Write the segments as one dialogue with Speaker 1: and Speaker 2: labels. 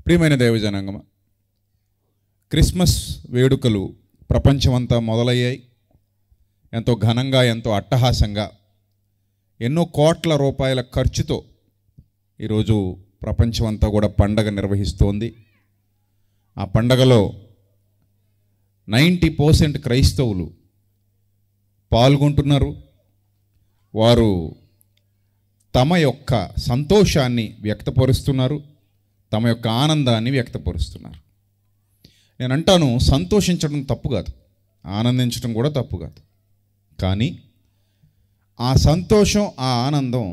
Speaker 1: ప్రియమైన దైవజనాంగమ, క్రిస్మస్ వేడుకలు ప్రపంచమంతా మొదలయ్యాయి. ఎంతో ఘనంగా, ఎంతో అట్టహాసంగా, ఎన్నో కోట్ల రూపాయల ఖర్చుతో ఈరోజు ప్రపంచమంతా కూడా పండగ నిర్వహిస్తోంది. ఆ పండగలో 90% క్రైస్తవులు పాల్గొంటున్నారు. వారు తమ యొక్క సంతోషాన్ని వ్యక్తపరుస్తున్నారు, తమ యొక్క ఆనందాన్ని వ్యక్తపరుస్తున్నారు. నేను అంటాను, సంతోషించడం తప్పు కాదు, ఆనందించడం కూడా తప్పు కాదు. కానీ ఆ సంతోషం, ఆ ఆనందం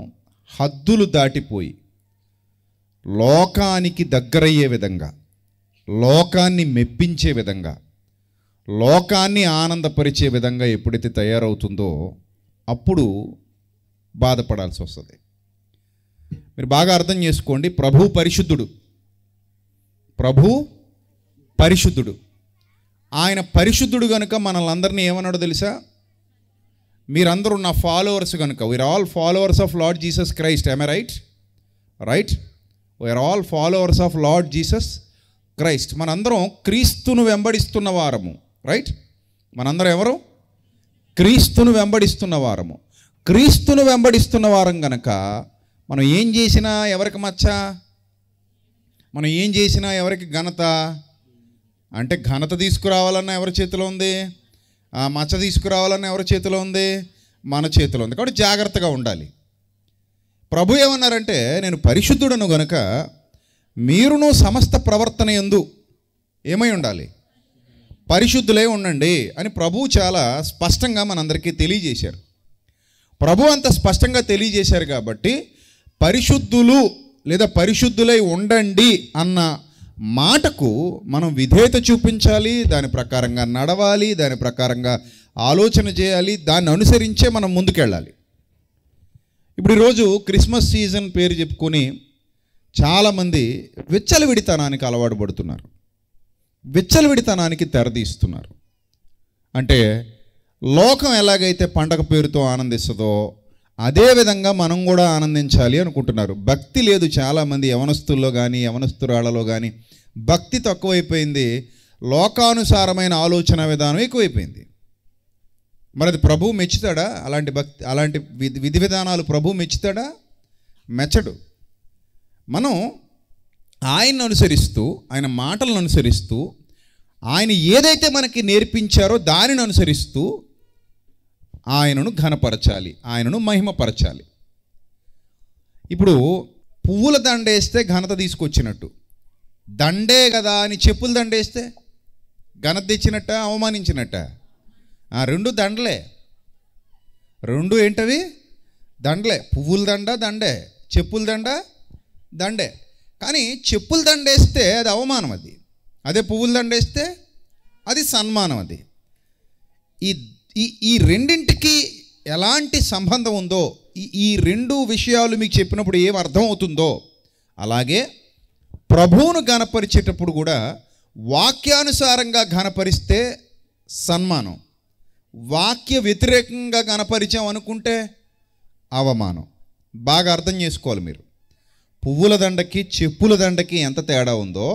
Speaker 1: హద్దులు దాటిపోయి లోకానికి దగ్గరయ్యే విధంగా, లోకాన్ని మెప్పించే విధంగా, లోకాన్ని ఆనందపరిచే విధంగా ఎప్పుడైతే తయారవుతుందో అప్పుడు బాధపడాల్సి వస్తుంది. మీరు బాగా అర్థం చేసుకోండి. ప్రభు పరిశుద్ధుడు, ప్రభు పరిశుద్ధుడు. ఆయన పరిశుద్ధుడు కనుక మనల్ని అందరినీ ఏమన్నాడో తెలుసా? మీరందరూ నా ఫాలోవర్స్ కనుక, we are all followers of Lord Jesus Christ. I right? Right, we are all followers of Lord Jesus Christ. మనందరం క్రీస్తును వెంబడిస్తున్న వారము. రైట్? మనందరం ఎవరు? క్రీస్తును వెంబడిస్తున్న వారము. క్రీస్తును వెంబడిస్తున్న వారం కనుక మనం ఏం చేసినా ఎవరికి మచ్చ, మనం ఏం చేసినా ఎవరికి ఘనత. అంటే ఘనత తీసుకురావాలన్నా ఎవరి చేతిలో ఉంది? మచ్చ తీసుకురావాలన్నా ఎవరి చేతిలో ఉంది? మన చేతిలో ఉంది. కాబట్టి జాగ్రత్తగా ఉండాలి. ప్రభు ఏమన్నారంటే, నేను పరిశుద్ధుడను గనుక మీరును సమస్త ప్రవర్తన యందు ఏమై ఉండాలి? పరిశుద్ధులై ఉండండి అని ప్రభు చాలా స్పష్టంగా మనందరికీ తెలియజేశారు. ప్రభు అంత స్పష్టంగా తెలియజేశారు కాబట్టి పరిశుద్ధులు లేదా పరిశుద్ధులై ఉండండి అన్న మాటకు మనం విధేయత చూపించాలి, దాని ప్రకారంగా నడవాలి, దాని ప్రకారంగా ఆలోచన చేయాలి, దాన్ని అనుసరించే మనం ముందుకెళ్ళాలి. ఇప్పుడు ఈరోజు క్రిస్మస్ సీజన్ పేరు చెప్పుకొని చాలామంది విచ్చలవిడితనానికి అలవాటు పడుతున్నారు, విచ్చలవిడితనానికి తెరదీస్తున్నారు. అంటే లోకం ఎలాగైతే పండగ పేరుతో ఆనందిస్తుందో అదేవిధంగా మనం కూడా ఆనందించాలి అనుకుంటున్నారు. భక్తి లేదు చాలామంది యవనస్తుల్లో కానీ యవనస్తురాళ్లలో కానీ. భక్తి తక్కువైపోయింది, లోకానుసారమైన ఆలోచన విధానం ఎక్కువైపోయింది. మరి అది ప్రభు మెచ్చుతాడా? అలాంటి భక్తి, అలాంటి విధి విధానాలు ప్రభు మెచ్చుతాడా? మెచ్చడు. మనం ఆయన్ని అనుసరిస్తూ, ఆయన మాటలను అనుసరిస్తూ, ఆయన ఏదైతే మనకి నేర్పించారో దానిని అనుసరిస్తూ ఆయనను ఘనపరచాలి, ఆయనను మహిమపరచాలి. ఇప్పుడు పువ్వుల దండేస్తే ఘనత తీసుకొచ్చినట్టు, దండే కదా అని చెప్పుల దండేస్తే ఘనత తెచ్చినట్ట, అవమానించినట్ట? రెండు దండలే, రెండు ఏంటవి? దండలే. పువ్వుల దండ దండే, చెప్పుల దండ దండే. కానీ చెప్పుల దండేస్తే అది అవమానం, అది. అదే పువ్వుల దండేస్తే అది సన్మానం. అది ఈ రెండింటికి ఎలాంటి సంబంధం ఉందో, ఈ రెండు విషయాలు మీకు చెప్పినప్పుడు ఏం అర్థం అవుతుందో, అలాగే ప్రభువును ఘనపరిచేటప్పుడు కూడా వాక్యానుసారంగా ఘనపరిస్తే సన్మానం, వాక్య వ్యతిరేకంగా ఘనపరిచాం అనుకుంటే అవమానం. బాగా అర్థం చేసుకోవాలి మీరు. పువ్వుల దండకి చెప్పుల దండకి ఎంత తేడా ఉందో,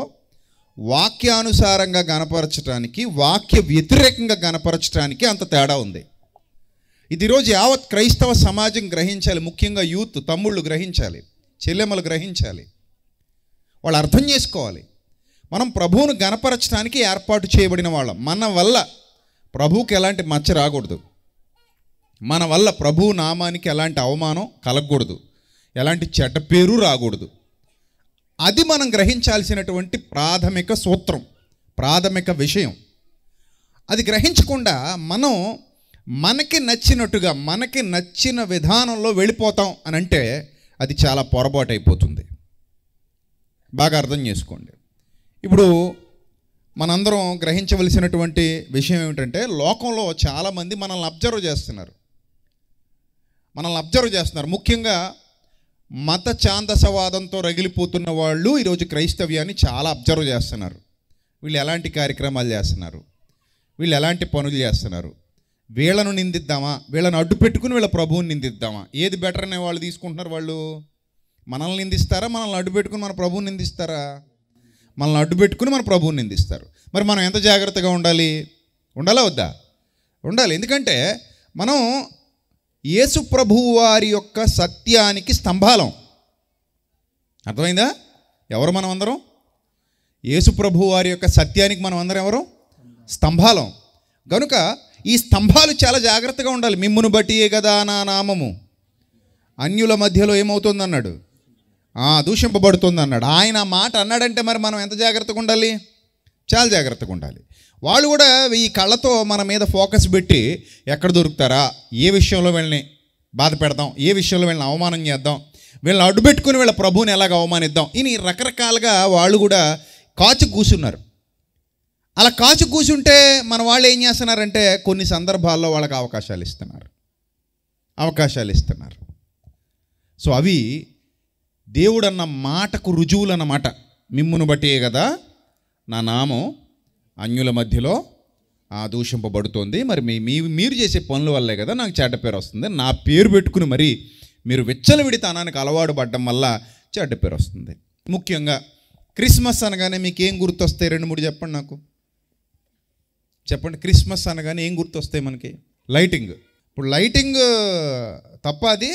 Speaker 1: వాక్యానుసారంగా గణపరచడానికి, వాక్య వ్యతిరేకంగా గణపరచడానికి అంత తేడా ఉంది. ఇది ఈరోజు యావత్ క్రైస్తవ సమాజం గ్రహించాలి. ముఖ్యంగా యూత్, తమ్ముళ్ళు గ్రహించాలి, చెల్లెమ్మలు గ్రహించాలి. వాళ్ళు అర్థం చేసుకోవాలి. మనం ప్రభువును గణపరచడానికి ఏర్పాటు చేయబడిన వాళ్ళం. మన వల్ల ప్రభువుకి ఎలాంటి మచ్చ రాకూడదు, మన వల్ల ప్రభు నామానికి ఎలాంటి అవమానం కలగకూడదు, ఎలాంటి చెడ్డ పేరు రాకూడదు. అది మనం గ్రహించాల్సినటువంటి ప్రాథమిక సూత్రం, ప్రాథమిక విషయం. అది గ్రహించకుండా మనం మనకి నచ్చినట్టుగా, మనకి నచ్చిన విధానంలో వెళ్ళిపోతాం అని అంటే అది చాలా పొరపాటు అయిపోతుంది. బాగా అర్థం చేసుకోండి. ఇప్పుడు మనందరం గ్రహించవలసినటువంటి విషయం ఏమిటంటే, లోకంలో చాలామంది మనల్ని అబ్జర్వ్ చేస్తున్నారు. ముఖ్యంగా మత ఛాందసవాదంతో రగిలిపోతున్న వాళ్ళు ఈరోజు క్రైస్తవ్యాన్ని చాలా అబ్జర్వ్ చేస్తున్నారు. వీళ్ళు ఎలాంటి కార్యక్రమాలు చేస్తున్నారు, వీళ్ళు ఎలాంటి పనులు చేస్తున్నారు, వీళ్ళను నిందిద్దామా, వీళ్ళను అడ్డు పెట్టుకుని వీళ్ళ ప్రభువుని నిందిద్దామా, ఏది బెటర్ అనే వాళ్ళు తీసుకుంటున్నారు. వాళ్ళు మనల్ని నిందిస్తారా, మనల్ని అడ్డు పెట్టుకుని మన ప్రభువుని నిందిస్తారా? మనల్ని అడ్డు పెట్టుకుని మన ప్రభువుని నిందిస్తారు. మరి మనం ఎంత జాగ్రత్తగా ఉండాలి? ఉండాలా వద్దా? ఉండాలి. ఎందుకంటే మనం యేసు ప్రభువు వారి యొక్క సత్యానికి స్తంభాలం. అర్థమైందా? ఎవరు మనం అందరం? యేసు ప్రభువు వారి యొక్క సత్యానికి మనం అందరం ఎవరు? స్తంభాలం. కనుక ఈ స్తంభాలు చాలా జాగ్రత్తగా ఉండాలి. మిమ్మును బట్టియే కదా నా నామము అన్యుల మధ్యలో ఏమవుతుంది అన్నాడు, దూషింపబడుతుంది అన్నాడు. ఆయన మాట అన్నాడంటే మరి మనం ఎంత జాగ్రత్తగా ఉండాలి? చాలా జాగ్రత్తగా ఉండాలి. వాళ్ళు కూడా ఈ కళ్ళతో మన మీద ఫోకస్ పెట్టి ఎక్కడ దొరుకుతారా, ఏ విషయంలో వీళ్ళని బాధ పెడదాం, ఏ విషయంలో వీళ్ళని అవమానం చేద్దాం, వీళ్ళని అడ్డుపెట్టుకుని వీళ్ళ ప్రభువుని ఎలాగ అవమానిద్దాం, ఇని రకరకాలుగా వాళ్ళు కూడా కాచు కూర్చున్నారు. అలా కాచు కూర్చుంటే మన వాళ్ళు ఏం చేస్తున్నారంటే కొన్ని సందర్భాల్లో వాళ్ళకి అవకాశాలు ఇస్తున్నారు. సో అవి దేవుడన్న మాటకు రుజువులు అన్నమాట. మిమ్మును బట్టే కదా నా నామం అన్యుల మధ్యలో దూషింపబడుతోంది. మరి మీరు చేసే పనుల వల్లే కదా నాకు చెడ్డ పేరు వస్తుంది. నా పేరు పెట్టుకుని మరి మీరు విచ్చలవిడితనానికి అలవాటు పడడం వల్ల చెడ్డ పేరు వస్తుంది. ముఖ్యంగా క్రిస్మస్ అనగానే మీకు ఏం గుర్తొస్తాయి? 2-3 చెప్పండి నాకు. చెప్పండి. క్రిస్మస్ అనగానే ఏం గుర్తొస్తాయి మనకి? లైటింగ్. ఇప్పుడు లైటింగ్ అది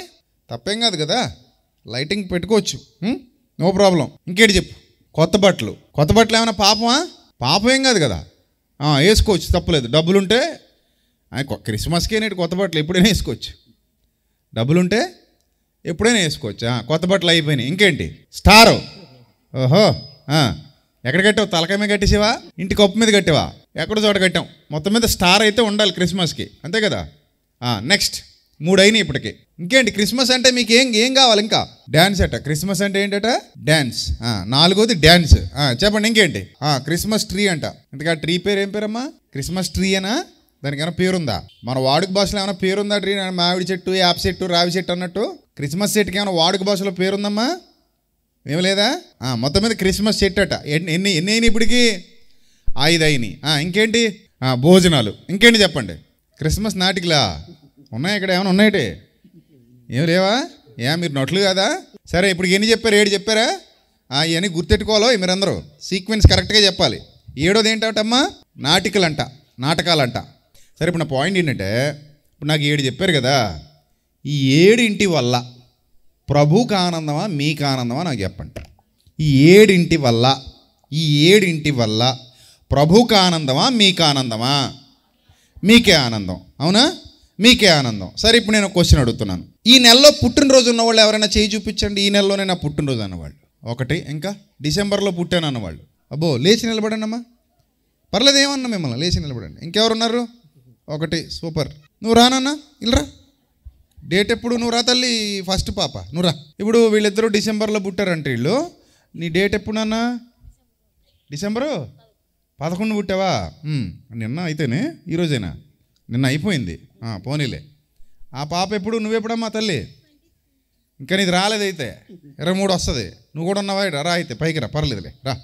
Speaker 1: తప్పేం కాదు కదా, లైటింగ్ పెట్టుకోవచ్చు, నో ప్రాబ్లం. ఇంకేంటి చెప్పు? కొత్త బట్టలు ఏమైనా పాపమా? పాపం ఏం కాదు కదా, వేసుకోవచ్చు, తప్పలేదు. డబ్బులుంటే క్రిస్మస్కే నేటి కొత్త బట్టలు ఎప్పుడైనా వేసుకోవచ్చు, డబ్బులుంటే ఎప్పుడైనా వేసుకోవచ్చు. కొత్త బట్టలు అయిపోయినాయి. ఇంకేంటి? స్టారు. ఓహో, ఎక్కడ కట్టావు? తలకాయ మీద కట్టేసావా? ఇంటి కప్పు మీద కట్టావా? ఎక్కడో చోట కట్టాం. మొత్తం మీద స్టార్ అయితే ఉండాలి క్రిస్మస్కి, అంతే కదా. నెక్స్ట్ 3 అయినాయి ఇప్పటికి. ఇంకేంటి? క్రిస్మస్ అంటే మీకు ఏం కావాలి? ఇంకా డ్యాన్స్ అట. క్రిస్మస్ అంటే ఏంటట? డ్యాన్స్. 4వది డ్యాన్స్. చెప్పండి ఇంకేంటి? క్రిస్మస్ ట్రీ అంట. ఇంతగా ట్రీ పేరు ఏం పేరమ్మా? క్రిస్మస్ ట్రీ అనా? దానికి ఏమైనా పేరుందా? మన వాడుక భాషలో ఏమైనా పేరుందా? ట్రీ మామిడి చెట్టు, యాప చెట్టు, రావి చెట్టు అన్నట్టు క్రిస్మస్ చెట్టుకి ఏమైనా వాడుక భాషలో పేరుందమ్మా? ఏమి లేదా? మొత్తం మీద క్రిస్మస్ చెట్టు అట. ఎన్ని అయినాయి ఇప్పటికి? 5 అయినాయి. ఇంకేంటి? భోజనాలు. ఇంకేంటి చెప్పండి? క్రిస్మస్ నాటికలా ఉన్నాయి? ఇక్కడ ఏమైనా ఉన్నాయటే? ఏం లేవా? మీరు నట్లు కదా? సరే, ఇప్పుడు ఎన్ని చెప్పారు? 7 చెప్పారా? ఇవన్నీ గుర్తెట్టుకోవాలో మీరందరూ. సీక్వెన్స్ కరెక్ట్గా చెప్పాలి. 7వది ఏంటమ్మా? నాటకాలంట. సరే, ఇప్పుడు నా పాయింట్ ఏంటంటే, ఇప్పుడు నాకు 7 చెప్పారు కదా, ఈ 7 వల్ల ప్రభువుకి ఆనందమా మీకు ఆనందమా నాకు చెప్పండి. ఈ 7 వల్ల ప్రభువుకి ఆనందమా మీకు ఆనందమా? మీకే ఆనందం. అవునా? మీకే ఆనందం. సరే, ఇప్పుడు నేను క్వశ్చన్ అడుగుతున్నాను. ఈ నెలలో పుట్టినరోజు ఉన్నవాళ్ళు ఎవరైనా చేయి చూపించండి. ఈ నెలలోనే నా పుట్టినరోజు అన్నవాళ్ళు 1. ఇంకా డిసెంబర్లో పుట్టాను అన్నవాళ్ళు, అబ్బో లేచి నిలబడండి అమ్మా. పర్లేదు, ఏమన్నా మిమ్మల్ని లేచి నిలబడండి. ఇంకెవరున్నారు? 1. సూపర్. నువ్వు రానన్నా, ఇల్రా. డేట్ ఎప్పుడు? నువ్వు రా తల్లి, ఫస్ట్ పాప నువ్వు రా. ఇప్పుడు వీళ్ళిద్దరూ డిసెంబర్లో పుట్టారంటే వీళ్ళు. నీ డేట్ ఎప్పుడన్నా? డిసెంబరు 11 పుట్టావా? నిన్న అయితేనే, ఈరోజేనా? నిన్న అయిపోయింది. పోనీలే. ఆ పాప ఎప్పుడు? నువ్వెప్పుడమ్మా తల్లి? ఇంకా నీది రాలేదైతే 23 వస్తుంది. నువ్వు కూడా ఉన్నావా? రా అయితే పైకి రా, పర్లేదులే, రా.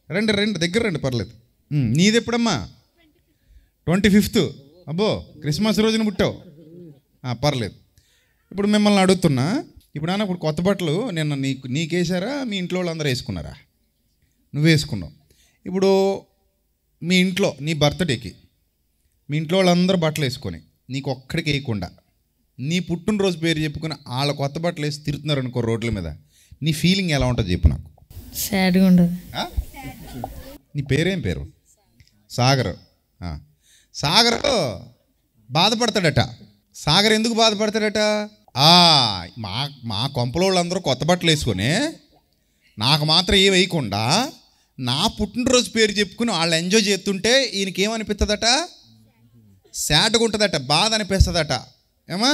Speaker 1: రండి దగ్గర రండి, పర్లేదు. నీది ఎప్పుడమ్మా? 25th. అబ్బో, క్రిస్మస్ రోజున పుట్టావు. పర్లేదు. ఇప్పుడు మిమ్మల్ని అడుగుతున్నా, ఇప్పుడు కొత్త బట్టలు నిన్న నీకేసారా? మీ ఇంట్లో వాళ్ళందరూ వేసుకున్నారా? నువ్వు వేసుకున్నావు. ఇప్పుడు మీ ఇంట్లో నీ బర్త్డేకి మీ ఇంట్లో వాళ్ళందరూ బట్టలు వేసుకొని నీకు ఒక్కడికి వేయకుండా నీ పుట్టినరోజు పేరు చెప్పుకొని వాళ్ళ కొత్త బట్టలు వేసి తిరుగుతున్నారు అనుకో రోడ్ల మీద, నీ ఫీలింగ్ ఎలా ఉంటుంది చెప్పు నాకు.
Speaker 2: సాడ్గా ఉంటుంది.
Speaker 1: నీ పేరేం పేరు? సాగర్. సాగర్ బాధపడతాడట. సాగర్ ఎందుకు బాధపడతాడట? మా కొంపలో వాళ్ళందరూ కొత్త బట్టలు వేసుకొని నాకు మాత్రం ఏ వేయకుండా నా పుట్టినరోజు పేరు చెప్పుకుని వాళ్ళు ఎంజాయ్ చేస్తుంటే ఈయనకేమనిపిస్తుందట? సాడ్గా ఉంటుందట, బాధ అనిపిస్తుందట. ఏమా?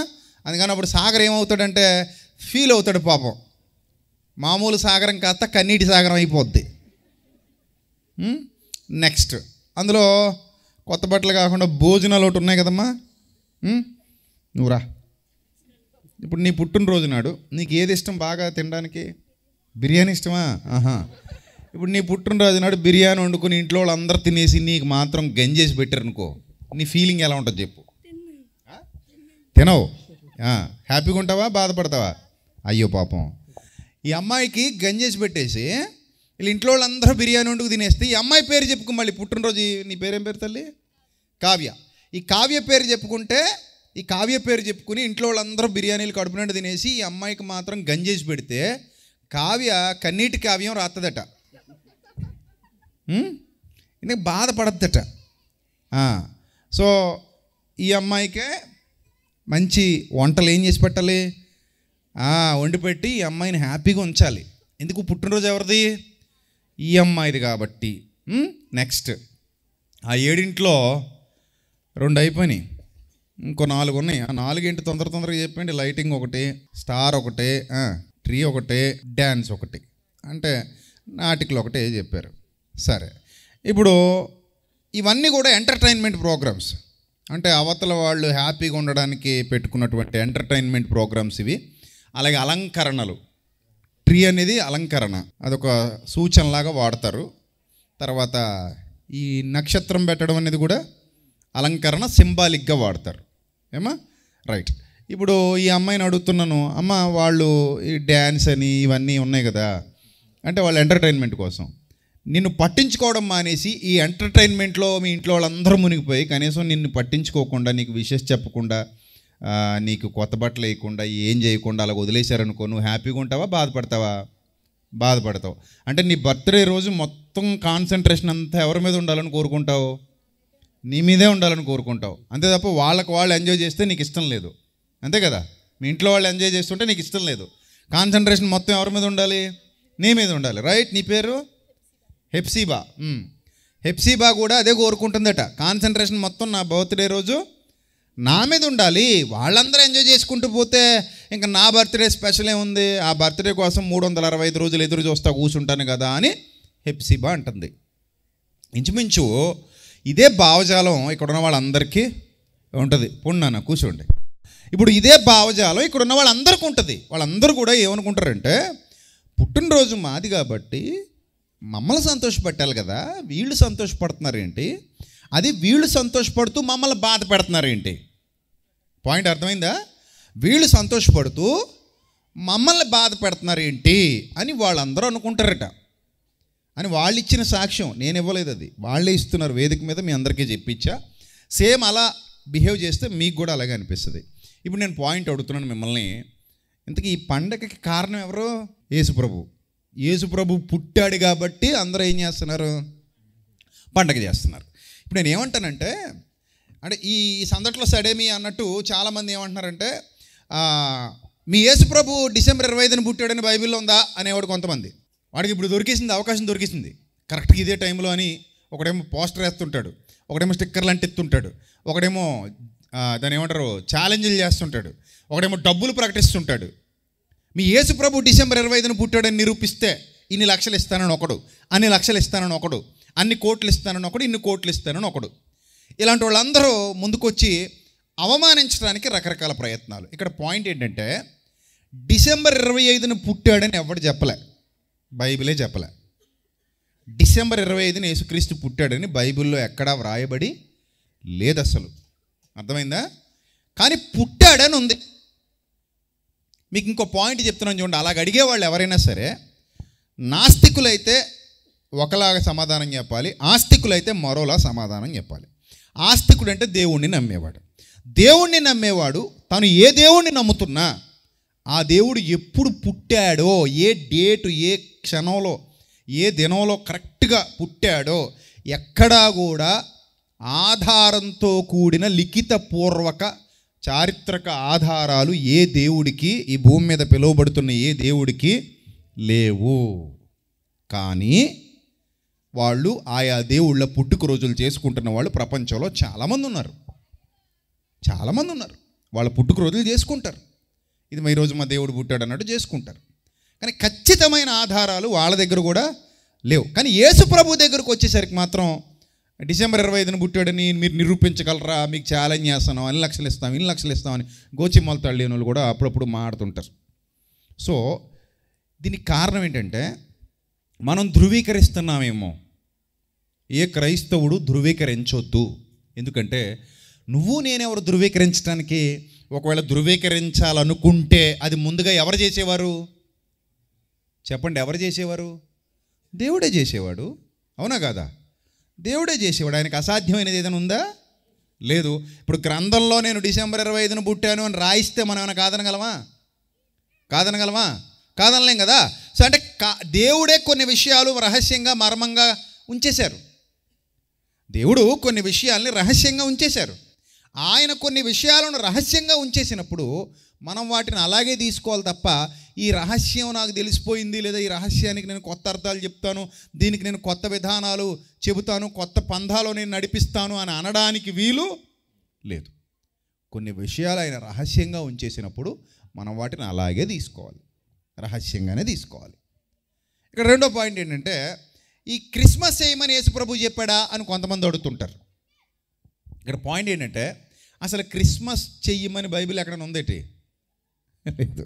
Speaker 1: అందుకని అప్పుడు సాగర్ ఏమవుతాడంటే ఫీల్ అవుతాడు పాపం. మామూలు సాగరం కాస్త కన్నీటి సాగరం అయిపోద్ది. నెక్స్ట్ అందులో కొత్త బట్టలు కాకుండా భోజనాలు ఒకటి ఉన్నాయి కదమ్మా. నువ్వు రా. ఇప్పుడు నీ పుట్టినరోజు నాడు నీకు ఏది ఇష్టం బాగా తినడానికి? బిర్యానీ ఇష్టమా? ఇప్పుడు నీ పుట్టినరోజు నాడు బిర్యానీ వండుకొని ఇంట్లో వాళ్ళందరూ తినేసి నీకు మాత్రం గంజేసి పెట్టారనుకో, నీ ఫీలింగ్ ఎలా ఉంటుంది చెప్పు? తినవు. హ్యాపీగా ఉంటావా? బాధపడతావా? అయ్యో పాపం, ఈ అమ్మాయికి గంజేసి పెట్టేసి వీళ్ళ ఇంట్లో వాళ్ళందరూ బిర్యానీ వండుకు తినేస్తే ఈ అమ్మాయి పేరు చెప్పుకు మళ్ళీ పుట్టినరోజు నీ పేరేం పేరు తల్లి? కావ్య. ఈ కావ్య పేరు చెప్పుకుంటే ఈ కావ్య పేరు చెప్పుకుని ఇంట్లో వాళ్ళందరూ బిర్యానీలు కడుపు నిండా తినేసి ఈ అమ్మాయికి మాత్రం గంజేసి పెడితే కావ్య కన్నీటి కావ్యం రాత్తదట, ఇందుకు బాధపడద్దట. సో ఈ అమ్మాయికే మంచి వంటలు ఏం చేసి పెట్టాలి? వండి పెట్టి ఈ అమ్మాయిని హ్యాపీగా ఉంచాలి. ఎందుకు? పుట్టినరోజు ఎవరిది? ఈ అమ్మాయిది కాబట్టి. నెక్స్ట్ ఆ 7 2 అయిపోయినాయి, ఇంకో 4 ఉన్నాయి. ఆ 4 తొందరగా చెప్పండి. లైటింగ్ ఒకటి, స్టార్ ఒకటి, ట్రీ ఒకటి, డ్యాన్స్ ఒకటి, అంటే నాటికలు ఒకటే చెప్పారు. సరే, ఇప్పుడు ఇవన్నీ కూడా ఎంటర్టైన్మెంట్ ప్రోగ్రామ్స్, అంటే అవతల వాళ్ళు హ్యాపీగా ఉండడానికి పెట్టుకున్నటువంటి ఎంటర్టైన్మెంట్ ప్రోగ్రామ్స్ ఇవి. అలాగే అలంకరణలు, ట్రీ అనేది అలంకరణ, అదొక సూచనలాగా వాడతారు. తర్వాత ఈ నక్షత్రం పెట్టడం అనేది కూడా అలంకరణ, సింబాలిక్గా వాడతారు. ఏమా? రైట్. ఇప్పుడు ఈ అమ్మాయిని అడుగుతున్నాను, అమ్మ వాళ్ళు ఈ డ్యాన్స్ అని ఇవన్నీ ఉన్నాయి కదా, అంటే వాళ్ళ ఎంటర్టైన్మెంట్ కోసం నిన్ను పట్టించుకోవడం మానేసి ఈ ఎంటర్టైన్మెంట్లో మీ ఇంట్లో వాళ్ళందరూ మునిగిపోయి కనీసం నిన్ను పట్టించుకోకుండా, నీకు విషెస్ చెప్పకుండా, నీకు కొత్త బట్టలు వేయకుండా, ఏం చేయకుండా అలా వదిలేశారనుకో, నువ్వు హ్యాపీగా ఉంటావా బాధపడతావా? బాధపడతావు. అంటే నీ బర్త్డే రోజు మొత్తం కాన్సన్ట్రేషన్ అంతా ఎవరి మీద ఉండాలని కోరుకుంటావు? నీ మీదే ఉండాలని కోరుకుంటావు. అంతే తప్ప వాళ్ళకు వాళ్ళు ఎంజాయ్ చేస్తే నీకు ఇష్టం లేదు. అంతే కదా? మీ ఇంట్లో వాళ్ళు ఎంజాయ్ చేస్తుంటే నీకు ఇష్టం లేదు. కాన్సన్ట్రేషన్ మొత్తం ఎవరి మీద ఉండాలి? నీ మీద ఉండాలి. రైట్. నీ పేరు హెప్సిబా. హెప్సిబా కూడా అదే కోరుకుంటుందట. కాన్సన్ట్రేషన్ మొత్తం నా బర్త్డే రోజు నా మీద ఉండాలి, వాళ్ళందరూ ఎంజాయ్ చేసుకుంటూ పోతే ఇంకా నా బర్త్డే స్పెషల్ ఏముంది, ఆ బర్త్డే కోసం 365 రోజులు ఎదురు చూస్తా కూర్చుంటాను కదా అని హెప్సిబా అంటుంది. ఇంచుమించు ఇదే భావజాలం ఇక్కడ ఉన్న వాళ్ళందరికీ ఉంటుంది. పుణ్యాన కూర్చోండి. ఇప్పుడు ఇదే భావజాలం ఇక్కడ ఉన్న వాళ్ళందరికీ ఉంటుంది. వాళ్ళందరూ కూడా ఏమనుకుంటారంటే, పుట్టినరోజు మాది కాబట్టి మమ్మల్ని సంతోషపెట్టాలి కదా, వీళ్ళు సంతోషపడుతున్నారు ఏంటి, అది వీళ్ళు సంతోషపడుతూ మమ్మల్ని బాధ పెడుతున్నారు ఏంటి? పాయింట్ అర్థమైందా? వీళ్ళు సంతోషపడుతూ మమ్మల్ని బాధ పెడుతున్నారు ఏంటి అని వాళ్ళందరూ అనుకుంటారట. అని వాళ్ళు ఇచ్చిన సాక్ష్యం, నేను ఇవ్వలేదు, అది వాళ్ళే ఇస్తున్నారు. వేదిక మీద మీ అందరికీ చెప్పించా. సేమ్ అలా బిహేవ్ చేస్తే మీకు కూడా అలాగే అనిపిస్తుంది. ఇప్పుడు నేను పాయింట్ అడుగుతున్నాను మిమ్మల్ని, ఇంతకీ ఈ పండగకి కారణం ఎవరు? యేసుప్రభు. యేసుప్రభు పుట్టాడు కాబట్టి అందరూ ఏం చేస్తున్నారు? పండగ చేస్తున్నారు. ఇప్పుడు నేను ఏమంటానంటే, అంటే ఈ సందట్లో సడేమి అన్నట్టు చాలామంది ఏమంటున్నారంటే, మీ యేసుప్రభు డిసెంబర్ 25న పుట్టాడని బైబిల్లో ఉందా అనేవాడు కొంతమంది. వాడికి ఇప్పుడు దొరికేసింది, అవకాశం దొరికేసింది కరెక్ట్గా ఇదే టైంలో అని. ఒకడేమో పోస్టర్ వేస్తుంటాడు, ఒకడేమో స్టిక్కర్లు అంటే ఎత్తుంటాడు, ఒకడేమో దాన్ని ఏమంటారు ఛాలెంజ్లు చేస్తుంటాడు, ఒకడేమో డబ్బులు ప్రకటిస్తుంటాడు. మీ యేసుప్రభు డిసెంబర్ 25న పుట్టాడని నిరూపిస్తే ఇన్ని లక్షలు ఇస్తానని ఒకడు, అన్ని లక్షలు ఇస్తానని ఒకడు, అన్ని కోట్లు ఇస్తానని ఒకడు, ఇన్ని కోట్లు ఇస్తానని ఒకడు. ఇలాంటి వాళ్ళందరూ ముందుకొచ్చి అవమానించడానికి రకరకాల ప్రయత్నాలు. ఇక్కడ పాయింట్ ఏంటంటే, డిసెంబర్ 25న పుట్టాడని ఎవడు చెప్పలే, బైబిలే చెప్పలే. డిసెంబర్ 25న యేసుక్రీస్తు పుట్టాడని బైబిల్లో ఎక్కడా వ్రాయబడి లేదు అసలు. అర్థమైందా? కానీ పుట్టాడని ఉంది. మీకు ఇంకో పాయింట్ చెప్తున్నాను చూడండి. అలాగ అడిగేవాళ్ళు ఎవరైనా సరే, నాస్తికులైతే ఒకలాగా సమాధానం చెప్పాలి, ఆస్తికులైతే మరోలా సమాధానం చెప్పాలి. ఆస్తికుడు అంటే దేవుణ్ణి నమ్మేవాడు. దేవుణ్ణి నమ్మేవాడు తను ఏ దేవుణ్ణి నమ్ముతున్నా ఆ దేవుడు ఎప్పుడు పుట్టాడో, ఏ డేటు, ఏ క్షణంలో, ఏ దినంలో కరెక్ట్గా పుట్టాడో ఎక్కడా కూడా ఆధారంతో కూడిన లిఖితపూర్వక చారిత్రక ఆధారాలు ఏ దేవుడికి, ఈ భూమి మీద పిలువబడుతున్న ఏ దేవుడికి లేవు. కానీ వాళ్ళు ఆయా దేవుళ్ళ పుట్టుక రోజులు చేసుకుంటున్న వాళ్ళు ప్రపంచంలో చాలామంది ఉన్నారు. వాళ్ళ పుట్టుక రోజులు చేసుకుంటారు. ఇది ఈరోజు మా దేవుడు పుట్టాడు అన్నట్టు చేసుకుంటారు. కానీ ఖచ్చితమైన ఆధారాలు వాళ్ళ దగ్గర కూడా లేవు. కానీ యేసు ప్రభు దగ్గరకు వచ్చేసరికి మాత్రం డిసెంబర్ 25న పుట్టాడని మీరు నిరూపించగలరా, మీకు ఛాలెంజ్ చేస్తాను, అన్ని లక్షలు ఇస్తాం, ఇన్ని లక్షలు ఇస్తామని గోచిమ్మలు తల్లిన వాళ్ళు కూడా అప్పుడప్పుడు మాట్లాడుతుంటారు. సో దీనికి కారణం ఏంటంటే, మనం ధృవీకరిస్తున్నామేమో. ఏ క్రైస్తవుడు ధృవీకరించొద్దు. ఎందుకంటే నువ్వు నేనెవరు ధృవీకరించడానికి? ఒకవేళ ధృవీకరించాలనుకుంటే అది ముందుగా ఎవరు చేసేవారు? చెప్పండి, ఎవరు చేసేవారు? దేవుడే చేసేవాడు, అవునా కాదా? దేవుడే చేసేవాడు. ఆయనకు అసాధ్యమైనది ఏదైనా ఉందా? లేదు. ఇప్పుడు గ్రంథంలో నేను డిసెంబర్ 25న పుట్టాను అని రాయిస్తే మనం ఏమైనా కాదనగలమా? కాదనలేం కదా. సో అంటే దేవుడే కొన్ని విషయాలు రహస్యంగా మర్మంగా ఉంచేశారు. దేవుడు కొన్ని విషయాల్ని రహస్యంగా ఉంచేశారు. ఆయన కొన్ని విషయాలను రహస్యంగా ఉంచేసినప్పుడు మనం వాటిని అలాగే తీసుకోవాలి తప్ప, ఈ రహస్యం నాకు తెలిసిపోయింది, లేదా ఈ రహస్యానికి నేను కొత్త అర్థాలు చెప్తాను, దీనికి నేను కొత్త విధానాలు చెబుతాను, కొత్త పంధాలో నేను నడిపిస్తాను అని అనడానికి వీలు లేదు. కొన్ని విషయాలు ఆయన రహస్యంగా ఉంచేసినప్పుడు మనం వాటిని అలాగే తీసుకోవాలి, రహస్యంగానే తీసుకోవాలి. ఇక్కడ రెండో పాయింట్ ఏంటంటే, ఈ క్రిస్మస్ చేయమని యేసుప్రభు చెప్పాడా అని కొంతమంది అడుగుతుంటారు. ఇక్కడ పాయింట్ ఏంటంటే, అసలు క్రిస్మస్ చెయ్యమని బైబిల్ ఎక్కడైనా ఉందేటి? లేదు.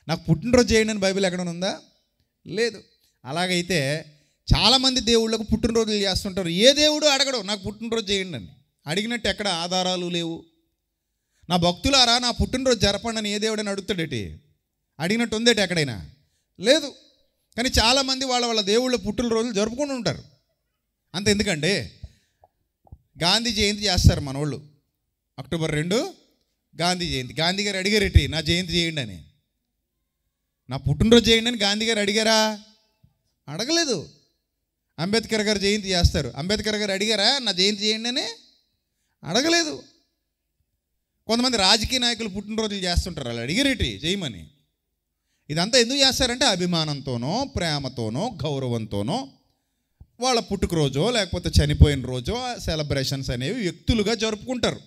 Speaker 1: నాకు పుట్టినరోజు చేయండి అని బైబిల్ ఎక్కడైనా ఉందా? లేదు. అలాగైతే చాలామంది దేవుళ్ళకు పుట్టినరోజులు చేస్తుంటారు. ఏ దేవుడు అడగడు నాకు పుట్టినరోజు చేయండి అని. అడిగినట్టు ఎక్కడ ఆధారాలు లేవు. నా భక్తులారా నా పుట్టినరోజు జరపండి అని ఏ దేవుడని అడుగుతాడేటి? అడిగినట్టు ఉందేటి ఎక్కడైనా? లేదు. కానీ చాలామంది వాళ్ళ దేవుళ్ళ పుట్టినరోజులు జరుపుకుంటూ ఉంటారు. అంత ఎందుకంటే గాంధీ జయంతి చేస్తారు మనోళ్ళు. అక్టోబర్ 2 గాంధీ జయంతి. గాంధీ గారు అడిగారేటి నా జయంతి చేయండి అని? నా పుట్టినరోజు చేయండి అని గాంధీ గారు అడిగారా? అడగలేదు. అంబేద్కర్ గారు జయంతి చేస్తారు. అంబేద్కర్ గారు అడిగారా నా జయంతి చేయండి అని? అడగలేదు. కొంతమంది రాజకీయ నాయకులు పుట్టినరోజులు చేస్తుంటారు, వాళ్ళు అడిగారేటి చేయమని? ఇదంతా ఎందుకు చేస్తారంటే అభిమానంతోనో, ప్రేమతోనో, గౌరవంతోనో, వాళ్ళ పుట్టుకరోజో లేకపోతే చనిపోయిన రోజో సెలబ్రేషన్స్ అనేవి వ్యక్తులుగా జరుపుకుంటారు.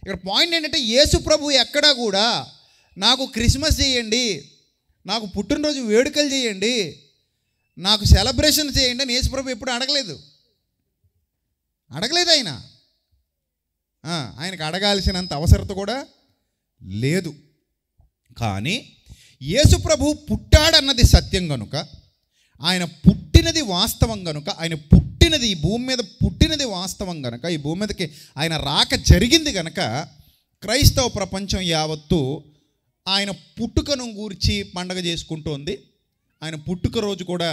Speaker 1: ఇక్కడ పాయింట్ ఏంటంటే, యేసు ప్రభు ఎక్కడా కూడా నాకు క్రిస్మస్ చేయండి, నాకు పుట్టినరోజు వేడుకలు చేయండి, నాకు సెలబ్రేషన్ చేయండి అని యేసు ప్రభు ఎప్పుడు అడగలేదు. ఆయనకు అడగాల్సినంత అవసరత కూడా లేదు. కానీ యేసు ప్రభు పుట్టాడన్నది సత్యం కనుక, ఆయన పుట్టినది వాస్తవం కనుక, ఆయన పుట్టినది ఈ భూమి మీద పుట్టినది వాస్తవం కనుక, ఈ భూమి మీదకి ఆయన రాక జరిగింది కనుక, క్రైస్తవ ప్రపంచం యావత్తు ఆయన పుట్టుకను గూర్చి పండగ చేసుకుంటోంది. ఆయన పుట్టుక రోజు కూడా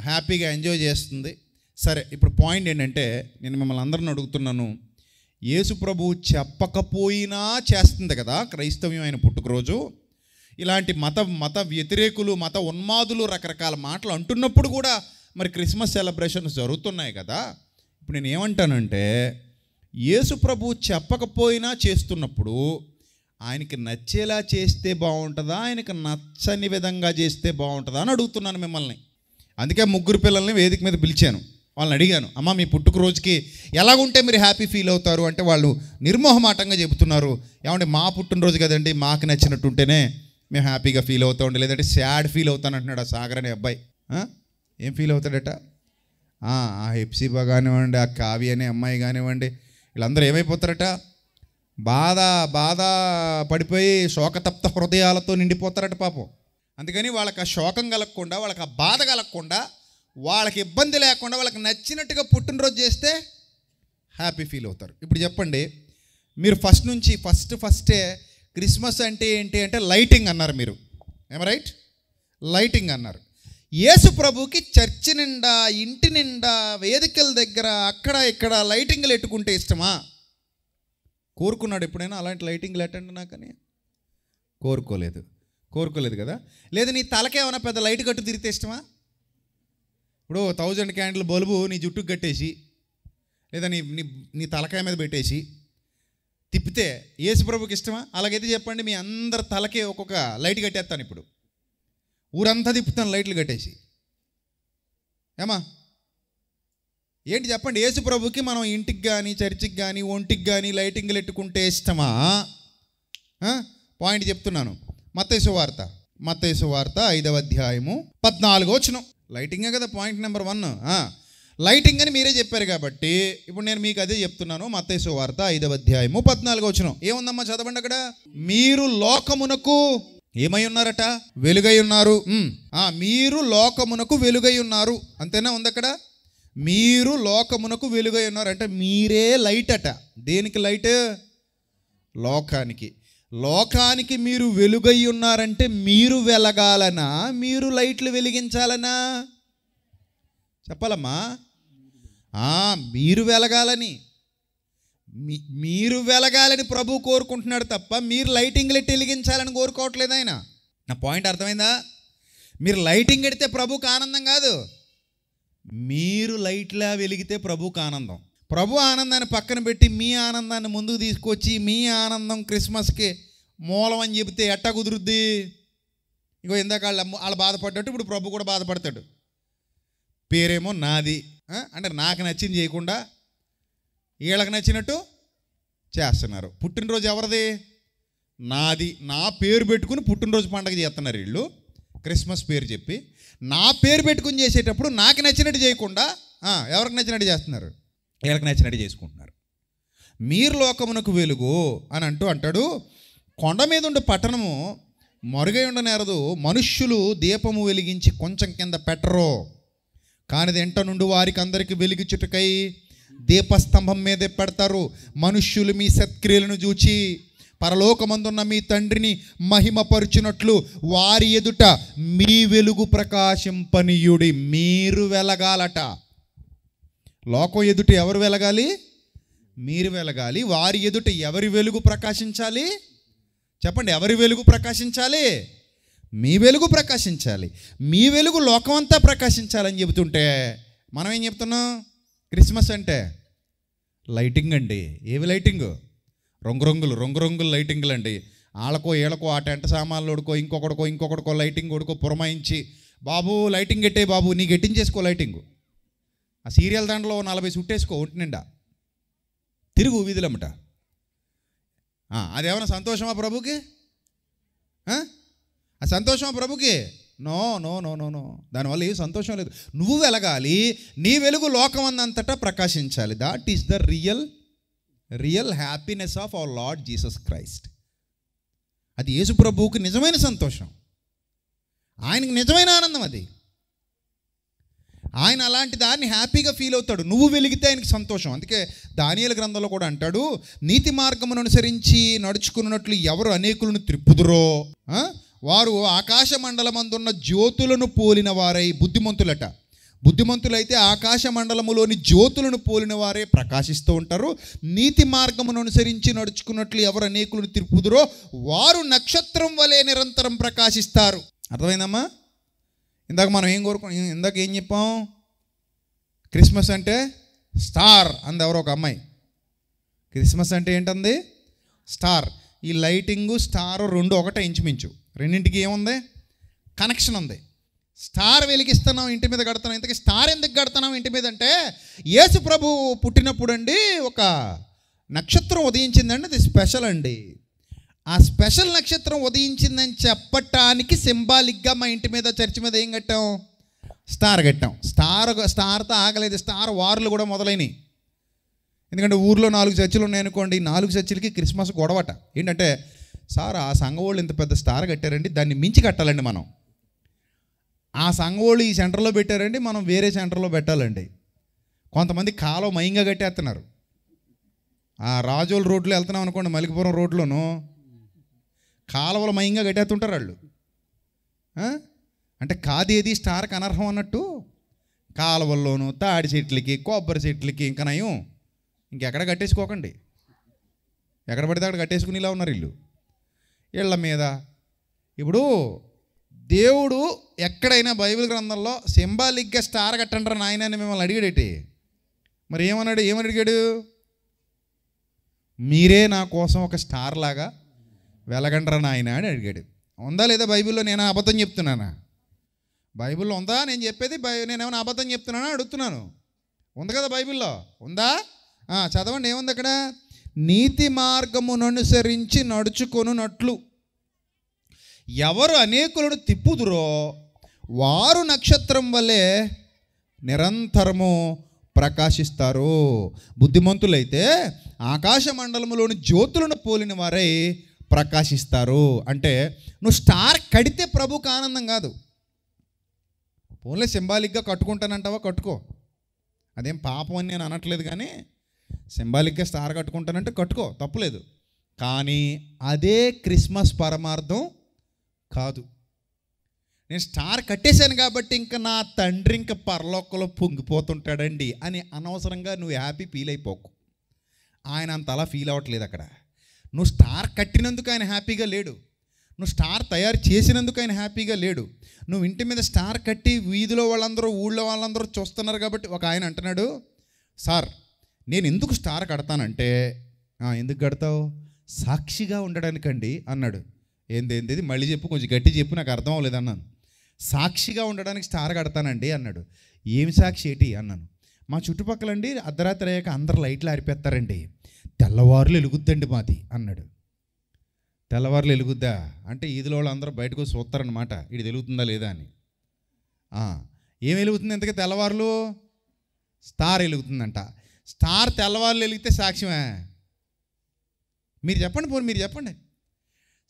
Speaker 1: హ్యాపీగా ఎంజాయ్ చేస్తుంది. సరే, ఇప్పుడు పాయింట్ ఏంటంటే, నేను మిమ్మల్ని అందరిని అడుగుతున్నాను, యేసు ప్రభు చెప్పకపోయినా చేస్తుంది కదా క్రైస్తవ్యం ఆయన పుట్టుకరోజు. ఇలాంటి మత వ్యతిరేకులు, మత ఉన్మాదులు రకరకాల మాటలు అంటున్నప్పుడు కూడా మరి క్రిస్మస్ సెలబ్రేషన్స్ జరుగుతున్నాయి కదా. ఇప్పుడు నేను ఏమంటానంటే, యేసు ప్రభు చెప్పకపోయినా చేస్తున్నప్పుడు ఆయనకి నచ్చేలా చేస్తే బాగుంటుందా, ఆయనకి నచ్చని విధంగా చేస్తే బాగుంటుందా అని అడుగుతున్నాను మిమ్మల్ని. అందుకే 3 పిల్లల్ని వేదిక మీద పిలిచాను. వాళ్ళని అడిగాను, అమ్మ మీ పుట్టుకరోజుకి ఎలాగుంటే మీరు హ్యాపీ ఫీల్ అవుతారు అంటే, వాళ్ళు నిర్మోహమాటంగా చెబుతున్నారు, ఏమంటే మా పుట్టినరోజు కదండి, మాకు నచ్చినట్టు ఉంటేనే మేము హ్యాపీగా ఫీల్ అవుతామండి, లేదంటే సాడ్ ఫీల్ అవుతాను అంటున్నాడు ఆ సాగర్ అనే అబ్బాయి. ఏం ఫీల్ అవుతాడట? ఆ హెప్సిబా కానివ్వండి, ఆ కావ్య అనే అమ్మాయి కానివ్వండి, వీళ్ళందరూ ఏమైపోతారట? బాధ పడిపోయి శోకతప్త హృదయాలతో నిండిపోతారట పాపం. అందుకని వాళ్ళకి ఆ శోకం కలగకుండా, వాళ్ళకి ఆ బాధ కలగకుండా, వాళ్ళకి ఇబ్బంది లేకుండా, వాళ్ళకి నచ్చినట్టుగా పుట్టినరోజు చేస్తే హ్యాపీ ఫీల్ అవుతారు. ఇప్పుడు చెప్పండి, మీరు ఫస్టే క్రిస్మస్ అంటే ఏంటి అంటే లైటింగ్ అన్నారు మీరు, రైట్? లైటింగ్ అన్నారు. యేసు ప్రభుకి చర్చి నిండా, ఇంటి నిండా, వేదికల దగ్గర అక్కడ ఇక్కడ లైటింగ్లు ఎట్టుకుంటే ఇష్టమా? కోరుకున్నాడు ఎప్పుడైనా అలాంటి లైటింగ్లు ఎట్టండి నాకని? కోరుకోలేదు కదా. లేదు నీ తలకేమైనా పెద్ద లైట్ కట్టు తిరిగితే ఇష్టమా? ఇప్పుడు 1000 క్యాండిల్ బల్బు నీ జుట్టుకు కట్టేసి, లేదా నీ తలకాయ మీద పెట్టేసి తిప్పితే యేసు ప్రభుకి ఇష్టమా? అలాగైతే చెప్పండి, మీ అందరి తలకే ఒక్కొక్క లైట్ కట్టేస్తాను. ఇప్పుడు ఊరంతా తిప్పుతాను లైట్లు కట్టేసి. ఏమా ఏంటి చెప్పండి? యేసు ప్రభుకి మనం ఇంటికి కానీ, చర్చికి కానీ, ఒంటికి కానీ లైటింగ్లు ఎట్టుకుంటే ఇష్టమా? పాయింట్ చెప్తున్నాను. మత్తయి సువార్త 5వ అధ్యాయము 14వ వచనం. లైటింగే కదా పాయింట్ నెంబర్ 1. లైటింగ్ అని మీరే చెప్పారు కాబట్టి ఇప్పుడు నేను మీకు అదే చెప్తున్నాను. మత్తయి సువార్త 5వ అధ్యాయము 14వ వచనం ఏముందమ్మా? చదవండి అక్కడ. మీరు లోకమునకు ఏమై ఉన్నారట? వెలుగై ఉన్నారు. మీరు లోకమునకు వెలుగై ఉన్నారు. అంతేనా? ఉంది అక్కడ. మీరు లోకమునకు వెలుగై ఉన్నారు అంటే మీరే లైట్ అట. దేనికి లైట్? లోకానికి. లోకానికి మీరు వెలుగై ఉన్నారంటే మీరు వెలగాలనా, మీరు లైట్లు వెలిగించాలనా? చెప్పాలమ్మా. మీరు వెలగాలని, మీరు వెలగాలని ప్రభు కోరుకుంటున్నాడు తప్ప మీరు లైటింగ్ ఎట్టి వెలిగించాలని కోరుకోవట్లేదు ఆయన. నా పాయింట్ అర్థమైందా? మీరు లైటింగ్ ఎడితే ప్రభుకు ఆనందం కాదు, మీరు లైట్లా వెలిగితే ప్రభుకు ఆనందం. ప్రభు ఆనందాన్ని పక్కన పెట్టి మీ ఆనందాన్ని ముందుకు తీసుకొచ్చి మీ ఆనందం క్రిస్మస్కి మూలం అని చెబితే ఎట్టా కుదురుద్ది? ఇంకో ఇందాక వాళ్ళు బాధపడ్డట్టు ఇప్పుడు ప్రభు కూడా బాధపడతాడు. పేరేమో నాది అంటే నాకు నచ్చింది చేయకుండా వీళ్ళకి నచ్చినట్టు చేస్తున్నారు. పుట్టినరోజు ఎవరిది? నాది. నా పేరు పెట్టుకుని పుట్టినరోజు పండగ చేస్తున్నారు వీళ్ళు, క్రిస్మస్ పేరు చెప్పి. నా పేరు పెట్టుకుని చేసేటప్పుడు నాకు నచ్చినట్టు చేయకుండా ఎవరికి నచ్చినట్టు చేస్తున్నారు, వీళ్ళకి నచ్చినట్టు చేసుకుంటున్నారు. మీరు లోకమునకు వెలుగు అని అంటాడు. కొండ మీద ఉండే పట్టణము మరుగై ఉండనేరదు, మనుష్యులు దీపము వెలిగించి కొంచెం కింద పెట్టరు, కానీ ఎంట నుండి వారికి అందరికీ వెలిగించుటకై దీపస్తంభం మీదే పెడతారు. మనుష్యులు మీ సత్క్రియలను చూచి పరలోకమందున్న మీ తండ్రిని మహిమపరుచునట్లు వారి ఎదుట మీ వెలుగు ప్రకాశింపనీయుడి. మీరు వెలగాలట. లోకం ఎదుట ఎవరు వెలగాలి? మీరు వెలగాలి. వారి ఎదుట ఎవరి వెలుగు ప్రకాశించాలి? చెప్పండి, ఎవరి వెలుగు ప్రకాశించాలి? మీ వెలుగు ప్రకాశించాలి. మీ వెలుగు లోకమంతా ప్రకాశించాలని చెబుతుంటే మనం ఏం చెప్తున్నాం? క్రిస్మస్ అంటే లైటింగ్ అండి. ఏవి లైటింగ్? రంగురంగులు లైటింగులు అండి. వాళ్ళకో వీళ్ళకో ఆ టెంట సామాన్లు ఉడుకో ఇంకొకటికో లైటింగ్ ఉడుకో పురమాయించి, బాబు లైటింగ్ పెట్టే బాబు, నీకు ఎట్టించేసుకో లైటింగు. ఆ సీరియల్ దాంట్లో 40 చుట్టేసుకో ఒంటి నిండా, తిరుగు వీధులమ్మట. అదేమన్నా సంతోషమా ప్రభుకి? ఆ సంతోషమా ప్రభుకి? No no no no no దానివల్ల ఏ సంతోషం లేదు. నువ్వు వెలగాలి, నీ వెలుగు లోకం అంతటా ప్రకాశించాలి. That is the real happiness of our lord Jesus Christ. అది యేసు ప్రభువుకి నిజమైన సంతోషం, ఆయనకు నిజమైన ఆనందం. అది ఆయన అలాంటి దాన్ని హ్యాపీగా ఫీల్ అవుతాడు. నువ్వు వెలిగితే ఆయనకి సంతోషం. అందుకే దానియేలు గ్రంథంలో కూడా అంటాడు, నీతి మార్గమును అనుసరించి నడుచుకున్నట్లు ఎవరు అనేకులను త్రిప్పుదురో వారు ఆకాశ మండలమందున్న జ్యోతులను పోలిన వారై బుద్ధిమంతులట. బుద్ధిమంతులైతే ఆకాశ మండలములోని జ్యోతులను పోలిన వారే ప్రకాశిస్తూ ఉంటారు. నీతి మార్గమును అనుసరించి నడుచుకున్నట్లు ఎవరు అనేకులను త్రిప్పుదురో వారు నక్షత్రం వలె నిరంతరం ప్రకాశిస్తారు. అర్థమైందమ్మా? ఇందాక మనం ఇందాక ఏం చెప్పాం? క్రిస్మస్ అంటే స్టార్ అంది ఎవరో ఒక అమ్మాయి. క్రిస్మస్ అంటే ఏంటంది? స్టార్. ఈ లైటింగు స్టార్ రెండు ఒకటే ఇంచుమించు, రెండింటికి ఏముంది? కనెక్షన్ ఉంది. స్టార్ వెలిగిస్తున్నాం, ఇంటి మీద కడుతున్నాం. ఇంతకీ స్టార్ ఎందుకు కడుతున్నాం ఇంటి మీద అంటే, యేసు ప్రభు పుట్టినప్పుడు అండి ఒక నక్షత్రం ఉదయించిందండి. అది స్పెషల్ అండి. ఆ స్పెషల్ నక్షత్రం ఉదయించిందని చెప్పటానికి సింబాలిక్గా మా ఇంటి మీద చర్చి మీద ఏం కట్టాం? స్టార్ కట్టాం. స్టార్తో ఆగలేదు, స్టార్ వార్లు కూడా మొదలైనవి. ఎందుకంటే ఊర్లో 4 చర్చిలు ఉన్నాయనుకోండి, 4 చర్చిలకి క్రిస్మస్ గొడవట. ఏంటంటే, సార్ ఆ సంఘ వాళ్ళు ఇంత పెద్ద స్టార్ కట్టారండి, దాన్ని మించి కట్టాలండి మనం. ఆ సంఘ వాళ్ళు ఈ సెంటర్లో పెట్టారండి, మనం వేరే సెంటర్లో పెట్టాలండి. కొంతమంది కాలువ మయంగా కట్టేస్తున్నారు. ఆ రాజోల రోడ్లో వెళ్తున్నాం అనుకోండి, మలికిపురం రోడ్లోనూ కాలువల మయంగా కట్టేస్తుంటారు వాళ్ళు. అంటే కాదేది స్టార్కి అనర్హం అన్నట్టు కాలువల్లోనూ తాడి చెట్లకి కొబ్బరి చెట్లకి ఇంకా నయం ఇంకెక్కడ కట్టేసుకోకండి. ఎక్కడ పడితే అక్కడ కట్టేసుకునేలా ఉన్నారు వీళ్ళు ఇళ్ళ మీద. ఇప్పుడు దేవుడు ఎక్కడైనా బైబిల్ గ్రంథంలో సింబాలిక్గా స్టార్ కట్టంటారా నాయన అని మిమ్మల్ని అడిగాడేటి? మరి ఏమని అడిగాడు? మీరే నా కోసం ఒక స్టార్ లాగా వెలగండ్రా నాయన అని అడిగాడు. ఉందా లేదా బైబిల్లో? నేను అబద్ధం చెప్తున్నానా? బైబిల్లో ఉందా నేను చెప్పేది? నేనేమైనా అబద్ధం చెప్తున్నానా అడుగుతున్నాను. ఉంది కదా బైబిల్లో, ఉందా? చదవండి, ఏముంది అక్కడ? నీతి మార్గమును అనుసరించి నడుచుకొనున్నట్లు ఎవరు అనేకులను తిప్పుదురో వారు నక్షత్రం వలె నిరంతరము ప్రకాశిస్తారు. బుద్ధిమంతులైతే ఆకాశ మండలములోని జ్యోతులను పోలిన వారై ప్రకాశిస్తారు. అంటే నువ్వు స్టార్ కడితే ప్రభుకు ఆనందం కాదు. ఓన్లీ సింబాలిక్గా కట్టుకుంటానంటావా? కట్టుకో, అదేం పాపం అని నేను అనట్లేదు. కానీ సింబాలిక్గా స్టార్ కట్టుకుంటానంటే కట్టుకో, తప్పులేదు. కానీ అదే క్రిస్మస్ పరమార్థం కాదు. నేను స్టార్ కట్టేశాను కాబట్టి ఇంకా నా తండ్రి ఇంకా పరలోకంలో పొంగిపోతుంటాడండి అని అనవసరంగా నువ్వు హ్యాపీ ఫీల్ అయిపోకు. ఆయన అంత అలా ఫీల్ అవ్వట్లేదు అక్కడ. నువ్వు స్టార్ కట్టినందుకు ఆయన హ్యాపీగా లేడు. నువ్వు స్టార్ తయారు చేసినందుకు ఆయన హ్యాపీగా లేడు. నువ్వు ఇంటి మీద స్టార్ కట్టి వీధిలో వాళ్ళందరూ ఊళ్ళో వాళ్ళందరూ చూస్తున్నారు కాబట్టి ఒక ఆయన అంటున్నాడు, సార్ నేను ఎందుకు స్టార్ కడతానంటే, ఎందుకు కడతావు? సాక్షిగా ఉండడానికండి అన్నాడు. ఏంది మళ్ళీ చెప్పు, కొంచెం గట్టి చెప్పు, నాకు అర్థం అవ్వలేదు అన్నాను. సాక్షిగా ఉండడానికి స్టార్ కడతానండి అన్నాడు. ఏమి సాక్షి ఏంటి అన్నాను. మా చుట్టుపక్కలండి అర్ధరాత్రి అయ్యాక అందరు లైట్లు ఆరిపేస్తారండి, తెల్లవారులు వెలుగుద్దండి మాది అన్నాడు. తెల్లవారులు వెలుగుద్దా అంటే ఈదులో వాళ్ళు అందరూ బయటకు చూస్తారనమాట, ఇది వెలుగుతుందా లేదా అని. ఏం వెలుగుతుంది ఇంతకీ? తెల్లవారులు స్టార్ వెలుగుతుందంట. స్టార్ తెల్లవారులు వెలిగితే సాక్ష్యమే? మీరు చెప్పండి, పోనీ మీరు చెప్పండి.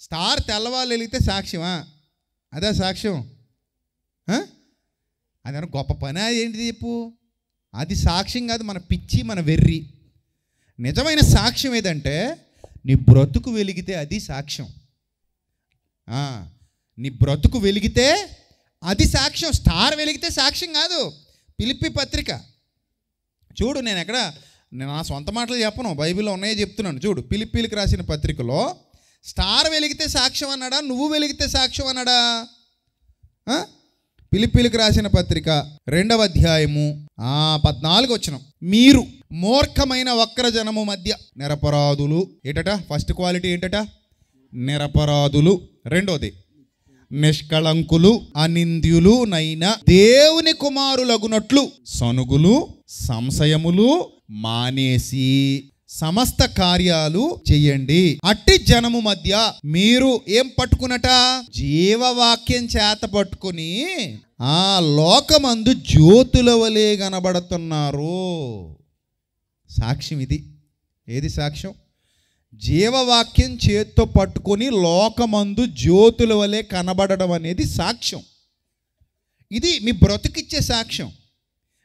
Speaker 1: స్టార్ తెల్లవారులు వెలిగితే సాక్ష్యమా? అదే సాక్ష్యం? అదేమన్నా గొప్ప పని ఏంటిది చెప్పు? అది సాక్ష్యం కాదు, మన పిచ్చి, మన వెర్రి. నిజమైన సాక్ష్యం ఏదంటే నీ బ్రతుకు వెలిగితే అది సాక్ష్యం. నీ బ్రతుకు వెలిగితే అది సాక్ష్యం. స్టార్ వెలిగితే సాక్ష్యం కాదు. ఫిలిప్పీ పత్రిక చూడు, నేను నా సొంత మాటలు చెప్పను, బైబిల్లో ఉన్నాయో చెప్తున్నాను. చూడు, ఫిలిప్పీలకు రాసిన పత్రికలో స్టార్ వెలిగితే సాక్ష్యం అన్నాడా, నువ్వు వెలిగితే సాక్ష్యం అన్నాడా? ఫిలిప్పీలకు రాసిన పత్రిక 2వ అధ్యాయము 14 వచనం. మీరు మూర్ఖమైన వక్రజనము మధ్య నిరపరాధులు. ఏంటట? ఫస్ట్ క్వాలిటీ ఏంటట? నిరపరాధులు. రెండోది నిష్కళంకులు అనింద్యులు నైన దేవుని కుమారులగునట్లు సనుగులు సంశయములు మానేసి సమస్త కార్యాలు చెయ్యండి. అట్టి జనము మధ్య మీరు ఏం పట్టుకున్నట? జీవవాక్యం చేత పట్టుకుని లోకమందు జ్యోతుల వలె కనబడుతున్నారు. సాక్ష్యం ఇది. ఏది సాక్ష్యం? జీవవాక్యం చేత్తో పట్టుకొని లోకమందు జ్యోతుల వలె కనబడడం అనేది సాక్ష్యం. ఇది మీ బ్రతుకిచ్చే సాక్ష్యం,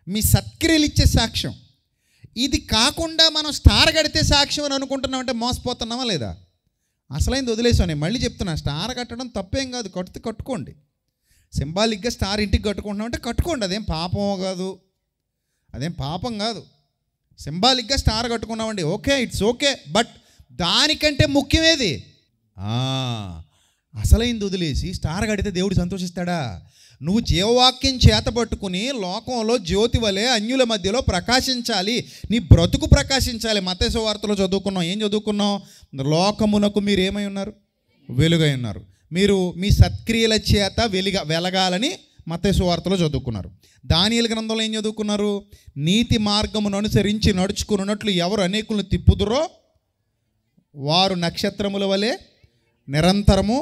Speaker 1: మీ సత్క్రియలు ఇచ్చే సాక్ష్యం. ఇది కాకుండా మనం స్టార్ కడితే సాక్ష్యం అని అనుకుంటున్నామంటే మోసపోతున్నామా లేదా? అసలైంది వదిలేసాను. నేను మళ్ళీ చెప్తున్నా, స్టార్ కట్టడం తప్పేం కాదు, కట్టుకోండి. సింబాలిక్గా స్టార్ ఇంటికి కట్టుకుంటున్నామంటే కట్టుకోండి, అదేం పాపం కాదు, అదేం పాపం కాదు. సింబాలిక్గా స్టార్ కట్టుకున్నామండి, ఓకే, ఇట్స్ ఓకే. బట్ దానికంటే ముఖ్యమేది? అసలైంది వదిలేసి స్టార్ కడితే దేవుడు సంతోషిస్తాడా? నువ్వు జీవవాక్యం చేత పట్టుకుని లోకంలో జ్యోతి వలె అన్యుల మధ్యలో ప్రకాశించాలి, నీ బ్రతుకు ప్రకాశించాలి. మత్తయి సువార్తలో చదువుకున్నాం. ఏం చదువుకున్నాం? లోకమునకు మీరు ఏమై ఉన్నారు? వెలుగై ఉన్నారు. మీరు మీ సత్క్రియల చేత వెలగాలని మత్తయి సువార్తలో చదువుకున్నారు. దానియేలు గ్రంథంలో ఏం చదువుకున్నారు? నీతి మార్గమును అనుసరించి నడుచుకున్నట్లు ఎవరు అనేకులను తిప్పుదురో వారు నక్షత్రముల వలె నిరంతరము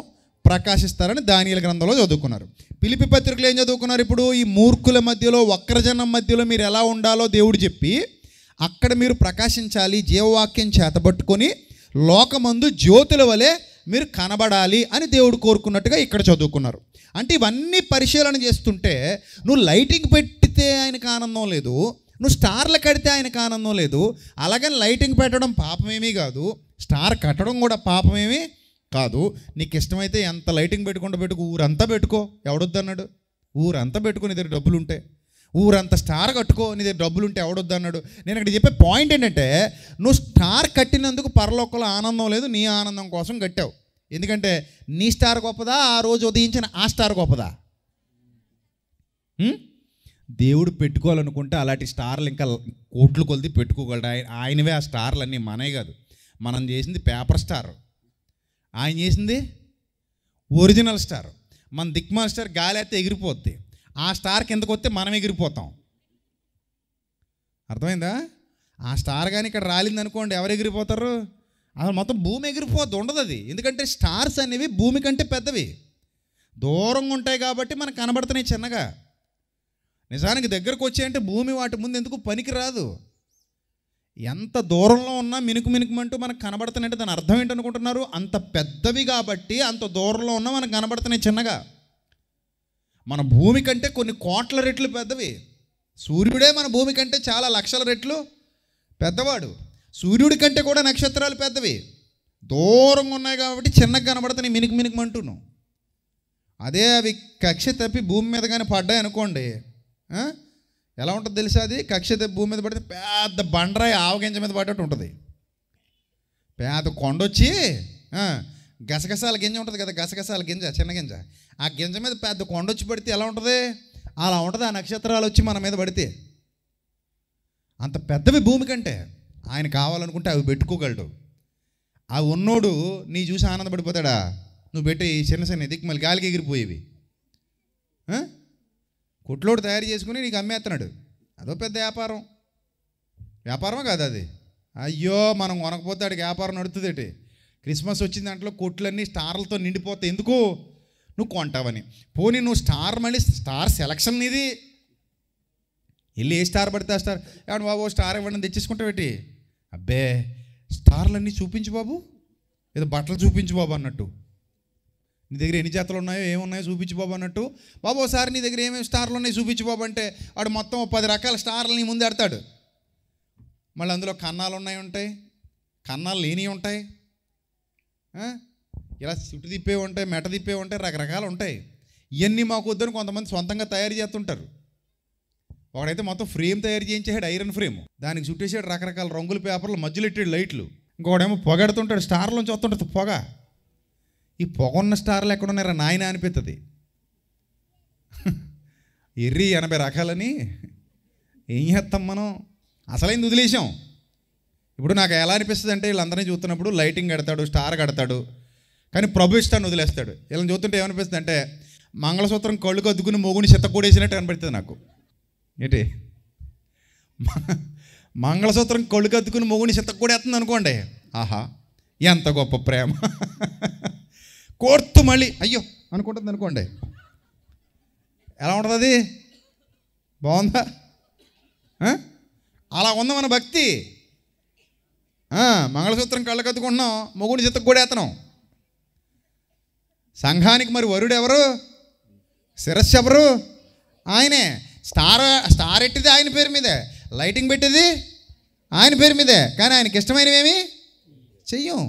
Speaker 1: ప్రకాశిస్తారని దానియేలు గ్రంథంలో చదువుకున్నారు. ఫిలిప్పీ పత్రికలో ఏం చదువుకున్నారు? ఇప్పుడు ఈ మూర్ఖుల మధ్యలో, వక్రజనం మధ్యలో మీరు ఎలా ఉండాలో దేవుడు చెప్పి అక్కడ మీరు ప్రకాశించాలి, జీవవాక్యం చేతబట్టుకొని లోకమందు జ్యోతుల వలె మీరు కనబడాలి అని దేవుడు కోరుకున్నట్టుగా ఇక్కడ చదువుకున్నారు. అంటే ఇవన్నీ పరిశీలన చేస్తుంటే నువ్వు లైటింగ్ పెట్టితే ఆయనకు ఆనందం లేదు, నువ్వు స్టార్లు కడితే ఆయనకు ఆనందం లేదు. అలాగని లైటింగ్ పెట్టడం పాపమేమీ కాదు, స్టార్ కట్టడం కూడా పాపమేమీ కాదు. నీకు ఇష్టమైతే ఎంత లైటింగ్ పెట్టుకుంటూ పెట్టుకో, ఊరంతా పెట్టుకో, ఎవడొద్దన్నాడు? ఊరంతా పెట్టుకో, నీ దగ్గర డబ్బులు ఉంటే. ఊరంతా స్టార్ కట్టుకో, నీ దగ్గర డబ్బులు ఉంటే ఎవడొద్దన్నాడు? నేను ఇక్కడ చెప్పే పాయింట్ ఏంటంటే, నువ్వు స్టార్ కట్టినందుకు పరలోకంలో ఆనందం లేదు, నీ ఆనందం కోసం కట్టావు. ఎందుకంటే నీ స్టార్ గొప్పదా, ఆ రోజు ఉదయించిన ఆ స్టార్ గొప్పదా? దేవుడు పెట్టుకోవాలనుకుంటే అలాంటి స్టార్లు ఇంకా కోట్లు కొలిది పెట్టుకోగలడు. ఆయనవే ఆ స్టార్లు అన్నీ, మనమే కాదు. మనం చేసింది పేపర్ స్టార్, ఆయన చేసింది ఒరిజినల్ స్టార్. మన దిక్మాల్ స్టార్ గాలి అయితే ఎగిరిపోద్ది, ఆ స్టార్ కిందకు వస్తే మనం ఎగిరిపోతాం. అర్థమైందా? ఆ స్టార్ కానీ ఇక్కడ రాలింది అనుకోండి, ఎవరు ఎగిరిపోతారు? అసలు మొత్తం భూమి ఎగిరిపోద్ది, ఉండదు అది. ఎందుకంటే స్టార్స్ అనేవి భూమి కంటే పెద్దవి, దూరంగా ఉంటాయి కాబట్టి మనకు కనబడుతున్నాయి చిన్నగా. నిజానికి దగ్గరకు వచ్చాయంటే భూమి వాటి ముందు ఎందుకు పనికి రాదు. ఎంత దూరంలో ఉన్నా మినుకుమంటూ మనకు కనబడుతున్నాయంటే దాని అర్థం ఏంటనుకుంటున్నారు? అంత పెద్దవి కాబట్టి అంత దూరంలో ఉన్నా మనకు కనబడుతున్నాయి చిన్నగా. మన భూమి కంటే కొన్ని కోట్ల రెట్లు పెద్దవి. సూర్యుడే మన భూమి కంటే చాలా లక్షల రెట్లు పెద్దవాడు. సూర్యుడి కంటే కూడా నక్షత్రాలు పెద్దవి. దూరంగా ఉన్నాయి కాబట్టి చిన్నగా కనబడుతున్నాయి, మినుకు మినుకుమంటున్నావు. అదే అవి కక్ష తప్పి భూమి మీద కానీ పడ్డాయి అనుకోండి, ఎలా ఉంటుంది తెలుసా? అది కక్ష తప్పి భూమి మీద పడితే పెద్ద బండరాయి ఆవగింజ మీద పడ్డట్టు ఉంటుంది. పెద్ద కొండొచ్చి గసగసాల గింజ ఉంటుంది కదా, గసగసాల గింజ, చిన్న గింజ, ఆ గింజ మీద పెద్ద కొండొచ్చి పడితే ఎలా ఉంటుంది? అలా ఉంటుంది ఆ నక్షత్రాలు వచ్చి మన మీద పడితే. అంత పెద్దవి భూమి కంటే. ఆయన కావాలనుకుంటే అవి పెట్టుకోగలడు. అవి ఉన్నోడు నీ చూసి ఆనందపడిపోతాడా? నువ్వు పెట్టి చిన్న చిన్న దిక్కుమల్లి గాలికి ఎగిరిపోయేవి కొట్లోడు తయారు చేసుకుని నీకు అమ్మేస్తున్నాడు. అదో పెద్ద వ్యాపారం. వ్యాపారమా కాదు అది? అయ్యో, మనం కొనకపోతే ఆడికి వ్యాపారం నడుతుంది. క్రిస్మస్ వచ్చిన దాంట్లో కొట్లన్నీ స్టార్లతో నిండిపోతాయి. ఎందుకు? నువ్వు కొంటావని. పోనీ నువ్వు స్టార్, మళ్ళీ స్టార్ సెలక్షన్ ఇది. వెళ్ళి ఏ స్టార్ పడితే ఆ స్టార్, ఏమన్నా బాబు స్టార్ ఇవ్వండి తెచ్చేసుకుంటావేటి? అబ్బే, స్టార్లన్నీ చూపించు బాబు, ఏదో బట్టలు చూపించు బాబు అన్నట్టు. నీ దగ్గర ఎన్ని జాతలు ఉన్నాయో ఏమున్నాయో చూపించు బాబు అన్నట్టు. బాబు ఒకసారి నీ దగ్గర ఏమేమి స్టార్లు ఉన్నాయో చూపించు బాబు అంటే వాడు మొత్తం 10 రకాల స్టార్లు నీ ముందు ఎడతాడు. మళ్ళీ అందులో కన్నాలు ఉంటాయి, కన్నాలు లేని ఉంటాయి, ఇలా చుట్టు తిప్పే ఉంటాయి, మెట తిప్పే ఉంటాయి, రకరకాలు ఉంటాయి. ఇవన్నీ మాకు వద్దని కొంతమంది సొంతంగా తయారు చేస్తుంటారు. ఒకడైతే మొత్తం ఫ్రేమ్ తయారు చేయించాడు, ఐరన్ ఫ్రేమ్, దానికి చుట్టేసాడు రకరకాల రంగుల పేపర్లు, మధ్యలో ఎట్టాడు లైట్లు. ఇంకొకడేమో పొగడుతుంటాడు, స్టార్లోంచి వస్తుంటుంది పొగ. ఈ పొగ ఉన్న స్టార్లు ఎక్కడున్నారా నాయన అనిపిస్తుంది. ఎర్రి 80 రకాలని ఏం చేస్తాం మనం? అసలైంది వదిలేసాం. ఇప్పుడు నాకు ఎలా అనిపిస్తుంది అంటే, వీళ్ళందరినీ చూస్తున్నప్పుడు లైటింగ్ కడతాడు, స్టార్ కడతాడు, కానీ ప్రభు ఇష్టాన్ని వదిలేస్తాడు. వీళ్ళని చూస్తుంటే ఏమనిపిస్తుంది అంటే, మంగళసూత్రం కళ్ళు కద్దుకుని మొగుని చెత్తకూడేసినట్టు అనిపిస్తుంది నాకు. ఏంటి, మంగళసూత్రం కళ్ళు కద్దుకుని మొగుని చెత్తకూడేస్తుంది అనుకోండి, ఆహా ఎంత గొప్ప ప్రేమ, కోర్తు మళ్ళీ అయ్యో అనుకుంటుంది అనుకోండి. ఎలా ఉంటుంది అది? బాగుందా? అలా ఉంది మన భక్తి. మంగళసూత్రం కళ్ళ కత్తుకుంటున్నాం, మొగుని చిత్తకు కూడా ఎత్తనం. సంఘానికి మరి వరుడు ఎవరు? శిరస్సు ఎవరు? ఆయనే. స్టార్ ఎట్టిది ఆయన పేరు మీదే, లైటింగ్ పెట్టేది ఆయన పేరు మీదే, కానీ ఆయనకి ఇష్టమైనవేమి చెయ్యం.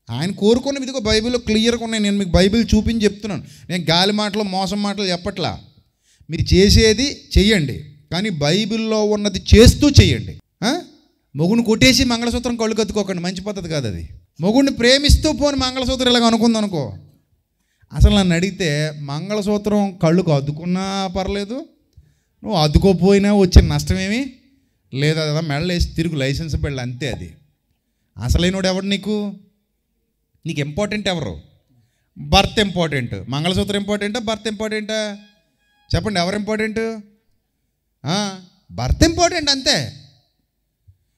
Speaker 1: ఆయన కోరుకున్న ఇదిగో బైబిల్లో క్లియర్గా ఉన్నాయి. నేను మీకు బైబిల్ చూపించి చెప్తున్నాను. నేను గాలి మాటలు మోసం మాటలు చెప్పట్లా. మీరు చేసేది చెయ్యండి, కానీ బైబిల్లో ఉన్నది చేస్తూ చెయ్యండి. మొగుడిని కొట్టేసి మంగళసూత్రం కళ్ళు కత్తుకోకండి, మంచి పద్ధతి కాదు అది. మొగుడిని ప్రేమిస్తూ పోని మంగళసూత్రం ఇలాగ అనుకుందనుకో. అసలు నన్ను అడిగితే మంగళసూత్రం కళ్ళుకు అద్దుకున్నా పర్లేదు, నువ్వు అద్దుకోపోయినా వచ్చిన నష్టమేమి లేదు. అదా మెడలు వేసి తిరుగు, లైసెన్స్ బిళ్ళ, అంతే. అది అసలైనోడు ఎవడు? నీకు ఇంపార్టెంట్ ఎవరు? భర్త ఇంపార్టెంట్. మంగళసూత్రం ఇంపార్టెంటా, భర్త ఇంపార్టెంటా? చెప్పండి, ఎవరు ఇంపార్టెంట్? భర్త ఇంపార్టెంట్ అంతే.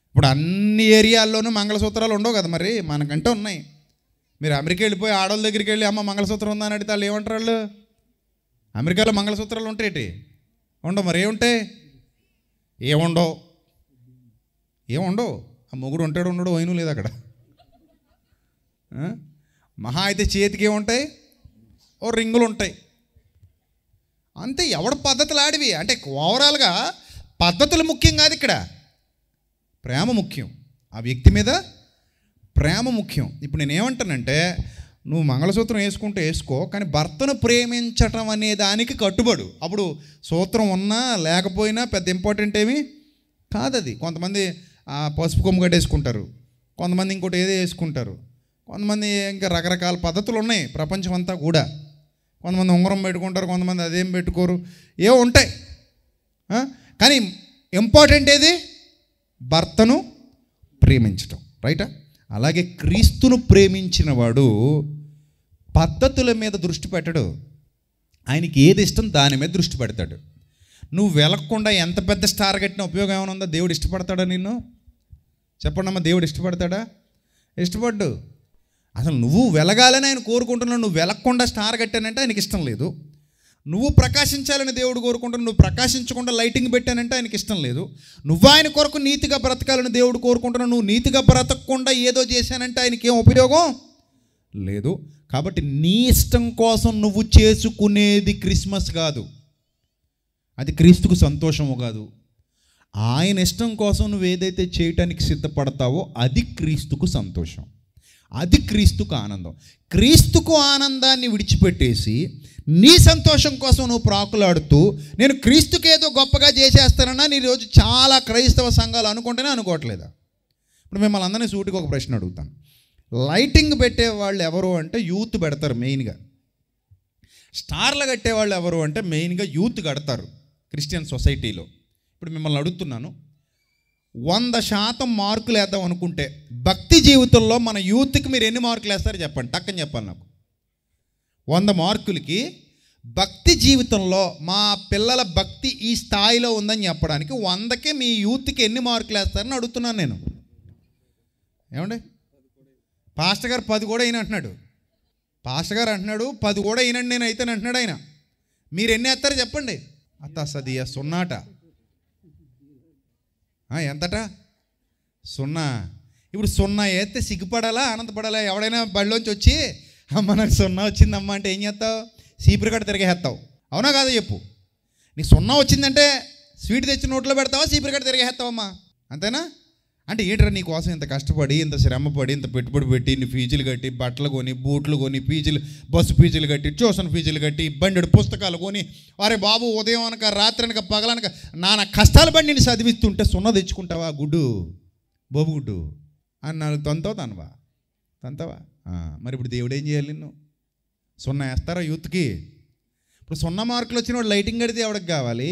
Speaker 1: ఇప్పుడు అన్ని ఏరియాల్లోనూ మంగళసూత్రాలు ఉండవు కదా, మరి మనకంటే ఉన్నాయి. మీరు అమెరికా వెళ్ళిపోయి ఆడవాళ్ళ దగ్గరికి వెళ్ళి అమ్మ మంగళసూత్రం ఉందా అని అడిగితే వాళ్ళు ఏమంటారు? వాళ్ళు అమెరికాలో మంగళసూత్రాలు ఉంటాయి, ఉండవు. మరి ఏముంటాయి? ఏముండవు. ఆ మొగుడు ఉంటాడు ఉండడు వైను లేదు అక్కడ. మహా అయితే చేతికి ఏముంటాయి? ఓ రింగులు ఉంటాయి అంతే. ఎవడ పద్ధతులు ఆడివి అంటే ఓవరాల్గా పద్ధతులు ముఖ్యం కాదు, ఇక్కడ ప్రేమ ముఖ్యం. ఆ వ్యక్తి మీద ప్రేమ ముఖ్యం. ఇప్పుడు నేనేమంటానంటే, నువ్వు మంగళసూత్రం వేసుకుంటే వేసుకో, కానీ భర్తను ప్రేమించటం అనే దానికి కట్టుబడు. అప్పుడు సూత్రం ఉన్నా లేకపోయినా పెద్ద ఇంపార్టెంట్ ఏమీ కాదు అది. కొంతమంది పసుపు కొమ్ము కట్టేసుకుంటారు, కొంతమంది ఇంకోటి ఏదో వేసుకుంటారు, కొంతమంది ఇంకా రకరకాల పద్ధతులు ఉన్నాయి ప్రపంచం అంతా కూడా. కొంతమంది ఉంగరం పెట్టుకుంటారు, కొంతమంది అదేం పెట్టుకోరు, ఏవో ఉంటాయి. కానీ ఇంపార్టెంట్ ఏది? భర్తను ప్రేమించటం, రైటా? అలాగే క్రీస్తును ప్రేమించిన వాడు పద్ధతుల మీద దృష్టి పెట్టడు. ఆయనకి ఏది ఇష్టం దాని మీద దృష్టి పెడతాడు. నువ్వు వెలగకుండా ఎంత పెద్ద స్టార్ కట్టిన ఉపయోగం ఏమైనా ఉందా? దేవుడు ఇష్టపడతాడా నిన్ను? చెప్పండి అమ్మ, దేవుడు ఇష్టపడతాడా? ఇష్టపడ్డు. అసలు నువ్వు వెలగాలని ఆయన కోరుకుంటున్నావు, నువ్వు వెలగకుండా స్టార్ కట్టానంటే ఆయనకి ఇష్టం లేదు. నువ్వు ప్రకాశించాలని దేవుడు కోరుకుంటున్నావు, నువ్వు ప్రకాశించకుండా లైటింగ్ పెట్టానంటే ఆయనకి ఇష్టం లేదు. నువ్వు ఆయన కొరకు నీతిగా బ్రతకాలని దేవుడు కోరుకుంటున్నావు, నువ్వు నీతిగా బ్రతకకుండా ఏదో చేశానంటే ఆయనకి ఏం ఉపయోగం లేదు. కాబట్టి నీ ఇష్టం కోసం నువ్వు చేసుకునేది క్రిస్మస్ కాదు, అది క్రీస్తుకు సంతోషము కాదు. ఆయన ఇష్టం కోసం నువ్వు ఏదైతే చేయటానికి సిద్ధపడతావో అది క్రీస్తుకు సంతోషం. అది క్రీస్తుకు ఆనందం. క్రీస్తుకు ఆనందాన్ని విడిచిపెట్టేసి నీ సంతోషం కోసం నువ్వు ప్రాకులాడుతూ నేను క్రీస్తుకి ఏదో గొప్పగా చేసేస్తానన్నా నీ రోజు చాలా క్రైస్తవ సంఘాలు అనుకుంటేనే అనుకోవట్లేదా? ఇప్పుడు మిమ్మల్ని అందరినీ సూటికి ఒక ప్రశ్న అడుగుతాను. లైటింగ్ పెట్టే వాళ్ళు ఎవరు అంటే యూత్ పెడతారు మెయిన్గా. స్టార్లు కట్టేవాళ్ళు ఎవరు అంటే మెయిన్గా యూత్ కడతారు క్రిస్టియన్ సొసైటీలో. ఇప్పుడు మిమ్మల్ని అడుగుతున్నాను, 100% మార్కులు వేద్దాం అనుకుంటే భక్తి జీవితంలో మన యూత్కి మీరు ఎన్ని మార్కులు వేస్తారో చెప్పండి, టక్కని చెప్పాలి నాకు. 100 మార్కులకి భక్తి జీవితంలో మా పిల్లల భక్తి ఈ స్థాయిలో ఉందని చెప్పడానికి 100కి మీ యూత్కి ఎన్ని మార్కులు వేస్తారని అడుగుతున్నాను నేను. ఏమండి, పాస్టర్ గారు 10 కూడా అయిన అంటున్నాడు. పాస్టర్ గారు అంటున్నాడు 10 కూడా అయినండి నేను అయితే అంటున్నాడు ఆయన. మీరు ఎన్ని వేస్తారో చెప్పండి. అత్తసది సున్నాట ఎంతట? 0. ఇప్పుడు 0 వేస్తే సిగ్గుపడాలా ఆనందపడాలా? ఎవడైనా బడిలోంచి వచ్చి అమ్మ నాకు 0 వచ్చిందమ్మా అంటే ఏం చేస్తావు? సీపురు కట్ట తిరిగేస్తావు, అవునా కాదా చెప్పు? నీకు 0 వచ్చిందంటే స్వీట్ తెచ్చి నోట్లో పెడతావా, సీపురు కట్ట తిరిగేస్తావమ్మా, అంతేనా? అంటే ఏంటరా నీ కోసం ఇంత కష్టపడి ఇంత శ్రమపడి ఇంత పెట్టుబడి పెట్టి ఇన్ని ఫీజులు కట్టి బట్టలు కొని బూట్లు కొని ఫీజులు బస్సు ఫీజులు కట్టి ట్యూషన్ ఫీజులు కట్టి బండి పుస్తకాలు కొని అరే బాబు ఉదయం అనక రాత్రి అనక పగలనక నాన్న కష్టాలు పడి నేను చదివిస్తుంటే 0 తెచ్చుకుంటావా గుడ్డు బోబుగుడ్డు అని నాకు తంతావా? మరి ఇప్పుడు దేవుడు ఏం చేయాలి? నిన్ను 0 వేస్తారా యూత్కి? ఇప్పుడు 0 మార్కులు వచ్చినవాడు లైటింగ్ అడితే ఎవడికి కావాలి?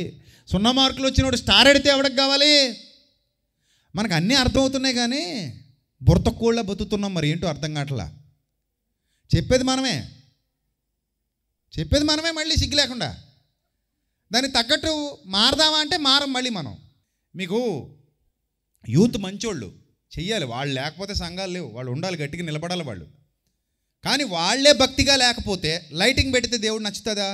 Speaker 1: 0 మార్కులు వచ్చినవాడు స్టార్ అడితే ఎవడికి కావాలి? మనకు అన్నీ అర్థమవుతున్నాయి కానీ బుర్తకోళ్ళ బతుకుతున్నాం, మరి ఏంటో అర్థం కావట్లా. చెప్పేది మనమే మళ్ళీ సిగ్గు లేకుండా. దానికి తగ్గట్టు మారదామా అంటే మారం మళ్ళీ మనం. మీకు యూత్ మంచోళ్ళు చెయ్యాలి, వాళ్ళు లేకపోతే సంఘాలు లేవు, వాళ్ళు ఉండాలి, గట్టిగా నిలబడాలి వాళ్ళు. కానీ వాళ్ళే భక్తిగా లేకపోతే లైటింగ్ పెడితే దేవుడు నచ్చుతుందా?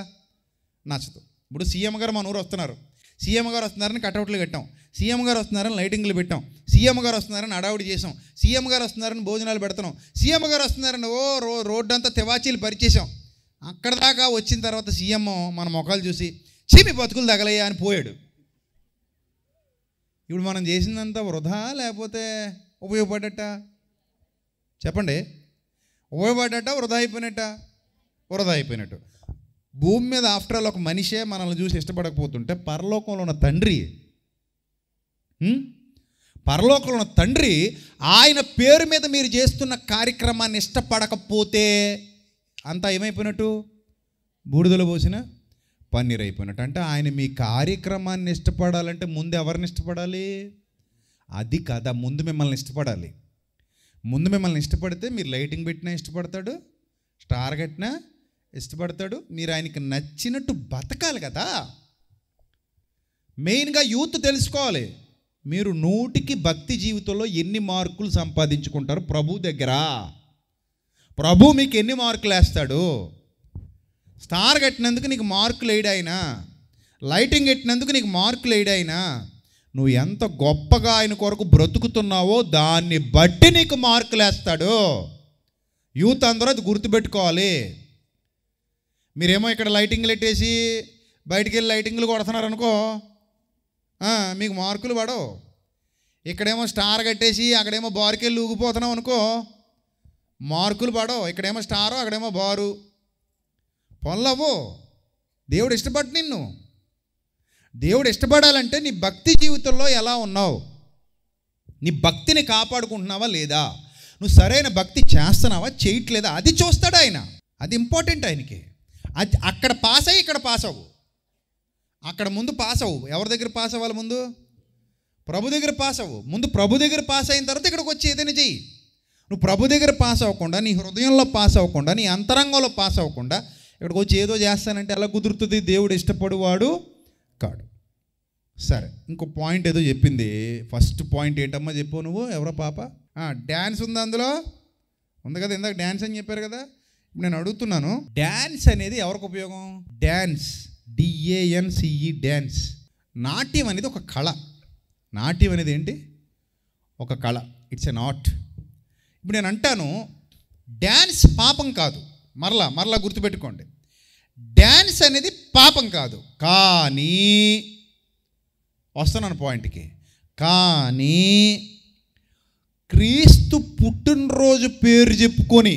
Speaker 1: నచ్చదు. ఇప్పుడు సీఎం గారు మన ఊరు వస్తున్నారు, సీఎం గారు వస్తున్నారని కటౌట్లు కట్టాం, సీఎం గారు వస్తున్నారని లైటింగ్లు పెట్టాం, సీఎం గారు వస్తున్నారని అడావుడి చేసాం, సీఎం గారు వస్తున్నారని భోజనాలు పెడుతున్నాం, సీఎం గారు వస్తున్నారని రోడ్డు అంతా తివాచీలు పరిచేసాం. అక్కడ దాకా వచ్చిన తర్వాత సీఎం మన మొఖాలు చూసి చీమి బతుకులు తగలయ్యా అని పోయాడు. ఇప్పుడు మనం చేసిందంతా వృధా లేకపోతే ఉపయోగపడ్డట? చెప్పండి, ఉపయోగపడ్డట వృధా అయిపోయినట్ట? వృధా అయిపోయినట్టు. భూమి మీద ఆఫ్టర్ ఆల్ ఒక మనిషే మనల్ని చూసి ఇష్టపడకపోతుంటే పరలోకంలో ఉన్న తండ్రి ఆయన పేరు మీద మీరు చేస్తున్న కార్యక్రమాన్ని ఇష్టపడకపోతే అంతా ఏమైపోయినట్టు? బూడిదలో పోసిన పన్నీర్ అయిపోయినట్టు. అంటే ఆయన మీ కార్యక్రమాన్ని ఇష్టపడాలంటే ముందు ఎవరిని ఇష్టపడాలి? అది కదా, ముందు మిమ్మల్ని ఇష్టపడాలి. ముందు మిమ్మల్ని ఇష్టపడితే మీరు లైటింగ్ పెట్టినా ఇష్టపడతాడు, స్టార్ కట్టినా ఇష్టపడతాడు, మీరు ఆయనకి నచ్చినట్టు బతకాలి కదా. మెయిన్గా యూత్ తెలుసుకోవాలి, మీరు 100కి భక్తి జీవితంలో ఎన్ని మార్కులు సంపాదించుకుంటారు ప్రభు దగ్గర. ప్రభు మీకు ఎన్ని మార్కులు వేస్తాడు? స్టార్ కట్టినందుకు నీకు మార్కులు వేయడాయినా, లైటింగ్ కట్టినందుకు నీకు మార్కులు వేయడాయినా, నువ్వు ఎంత గొప్పగా ఆయన కొరకు బ్రతుకుతున్నావో దాన్ని బట్టి నీకు మార్కులు వేస్తాడు. యూత్ అందరూ అది గుర్తుపెట్టుకోవాలి. మీరేమో ఇక్కడ లైటింగ్లు పెట్టేసి బయటికి వెళ్ళి లైటింగ్లు కొడుతున్నారు అనుకో, మీకు మార్కులు పడవు. ఇక్కడేమో స్టార్ కట్టేసి అక్కడేమో బారుకెళ్ళి ఊగిపోతున్నావు అనుకో, మార్కులు పడవు. ఇక్కడేమో స్టారు అక్కడేమో బారు, పొల్లవు. దేవుడు ఇష్టపడి నిన్ను. దేవుడు ఇష్టపడాలంటే నీ భక్తి జీవితంలో ఎలా ఉన్నావు, నీ భక్తిని కాపాడుకుంటున్నావా లేదా, నువ్వు సరైన భక్తి చేస్తున్నావా చేయట్లేదా, అది చూస్తాడు ఆయన. అది ఇంపార్టెంట్ ఆయనకి. అది అక్కడ పాస్ అయ్యి ఇక్కడ పాస్ అవ్వు. అక్కడ ముందు పాస్ అవ్వు. ఎవరి దగ్గర పాస్ అవ్వాలి? ముందు ప్రభు దగ్గర పాస్ అవ్వు. ముందు ప్రభు దగ్గర పాస్ అయిన తర్వాత ఇక్కడికి వచ్చి ఏదైనా చెయ్యి. నువ్వు ప్రభు దగ్గర పాస్ అవ్వకుండా, నీ హృదయంలో పాస్ అవ్వకుండా, నీ అంతరంగంలో పాస్ అవ్వకుండా ఇక్కడికి వచ్చి ఏదో చేస్తానంటే ఎలా కుదురుతుంది? దేవుడు ఇష్టపడువాడు కాడు. సరే, ఇంకో పాయింట్ ఏదో చెప్పింది. ఫస్ట్ పాయింట్ ఏంటమ్మా చెప్పు నువ్వు? ఎవరో పాప డ్యాన్స్ ఉంది, అందులో ఉంది కదా, ఇందాక డ్యాన్స్ అని చెప్పారు కదా. నేను అడుగుతున్నాను, డ్యాన్స్ అనేది ఎవరికి ఉపయోగం? Dance, DANCE, dance. నాట్యం అనేది ఒక కళ. నాట్యం అనేది ఏంటి? ఒక కళ. It's an art. ఇప్పుడు నేను అంటాను డ్యాన్స్ పాపం కాదు. మరలా గుర్తుపెట్టుకోండి, డ్యాన్స్ అనేది పాపం కాదు. కానీ వస్తున్నాను పాయింట్కి. కానీ క్రీస్తు పుట్టినరోజు పేరు చెప్పుకొని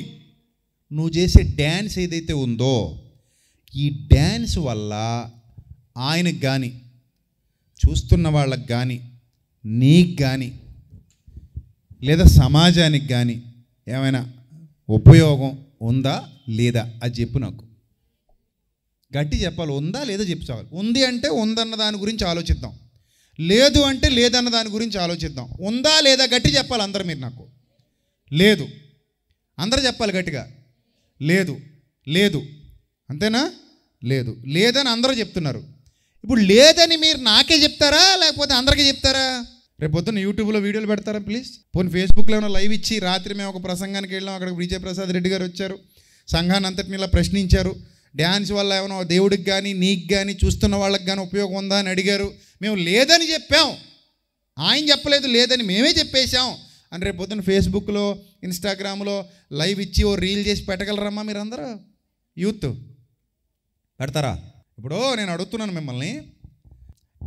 Speaker 1: నువ్వు చేసే డ్యాన్స్ ఏదైతే ఉందో, ఈ డ్యాన్స్ వల్ల ఆయనకు కానీ, చూస్తున్న వాళ్ళకి కానీ, నీకు కానీ, లేదా సమాజానికి కానీ ఏమైనా ఉపయోగం ఉందా లేదా అది చెప్పు. నాకు గట్టి చెప్పాలి. ఉందా లేదా చెప్పు చాలు. ఉంది అంటే ఉందన్న దాని గురించి ఆలోచిద్దాం, లేదు అంటే లేదన్న దాని గురించి ఆలోచిద్దాం. ఉందా లేదా గట్టి చెప్పాలి అందరు. మీరు నాకు లేదు అందరూ చెప్పాలి గట్టిగా. లేదు లేదు అంతేనా? లేదు లేదని అందరూ చెప్తున్నారు. ఇప్పుడు లేదని మీరు నాకే చెప్తారా లేకపోతే అందరికీ చెప్తారా? రేపు పొద్దున్న యూట్యూబ్లో వీడియోలు పెడతారా ప్లీజ్? పోనీ ఫేస్బుక్లో ఏమైనా లైవ్ ఇచ్చి, రాత్రి మేము ఒక ప్రసంగానికి వెళ్ళాం, అక్కడ విజయప్రసాద్ రెడ్డి గారు వచ్చారు, సంఘాన్ని అంతటిని ఇలా ప్రశ్నించారు. డ్యాన్స్ వల్ల ఏమైనా దేవుడికి కానీ నీకు కానీ చూస్తున్న వాళ్ళకి కానీ ఉపయోగం ఉందా అని అడిగారు. మేము లేదని చెప్పాం, ఆయన చెప్పలేదు, లేదని మేమే చెప్పేశాం అని రేపు పొద్దున్న ఫేస్బుక్లో, ఇన్స్టాగ్రామ్లో లైవ్ ఇచ్చి ఓ రీల్ చేసి పెట్టగలరమ్మా మీరందరూ? యూత్ పెడతారా? ఇప్పుడు నేను అడుగుతున్నాను మిమ్మల్ని,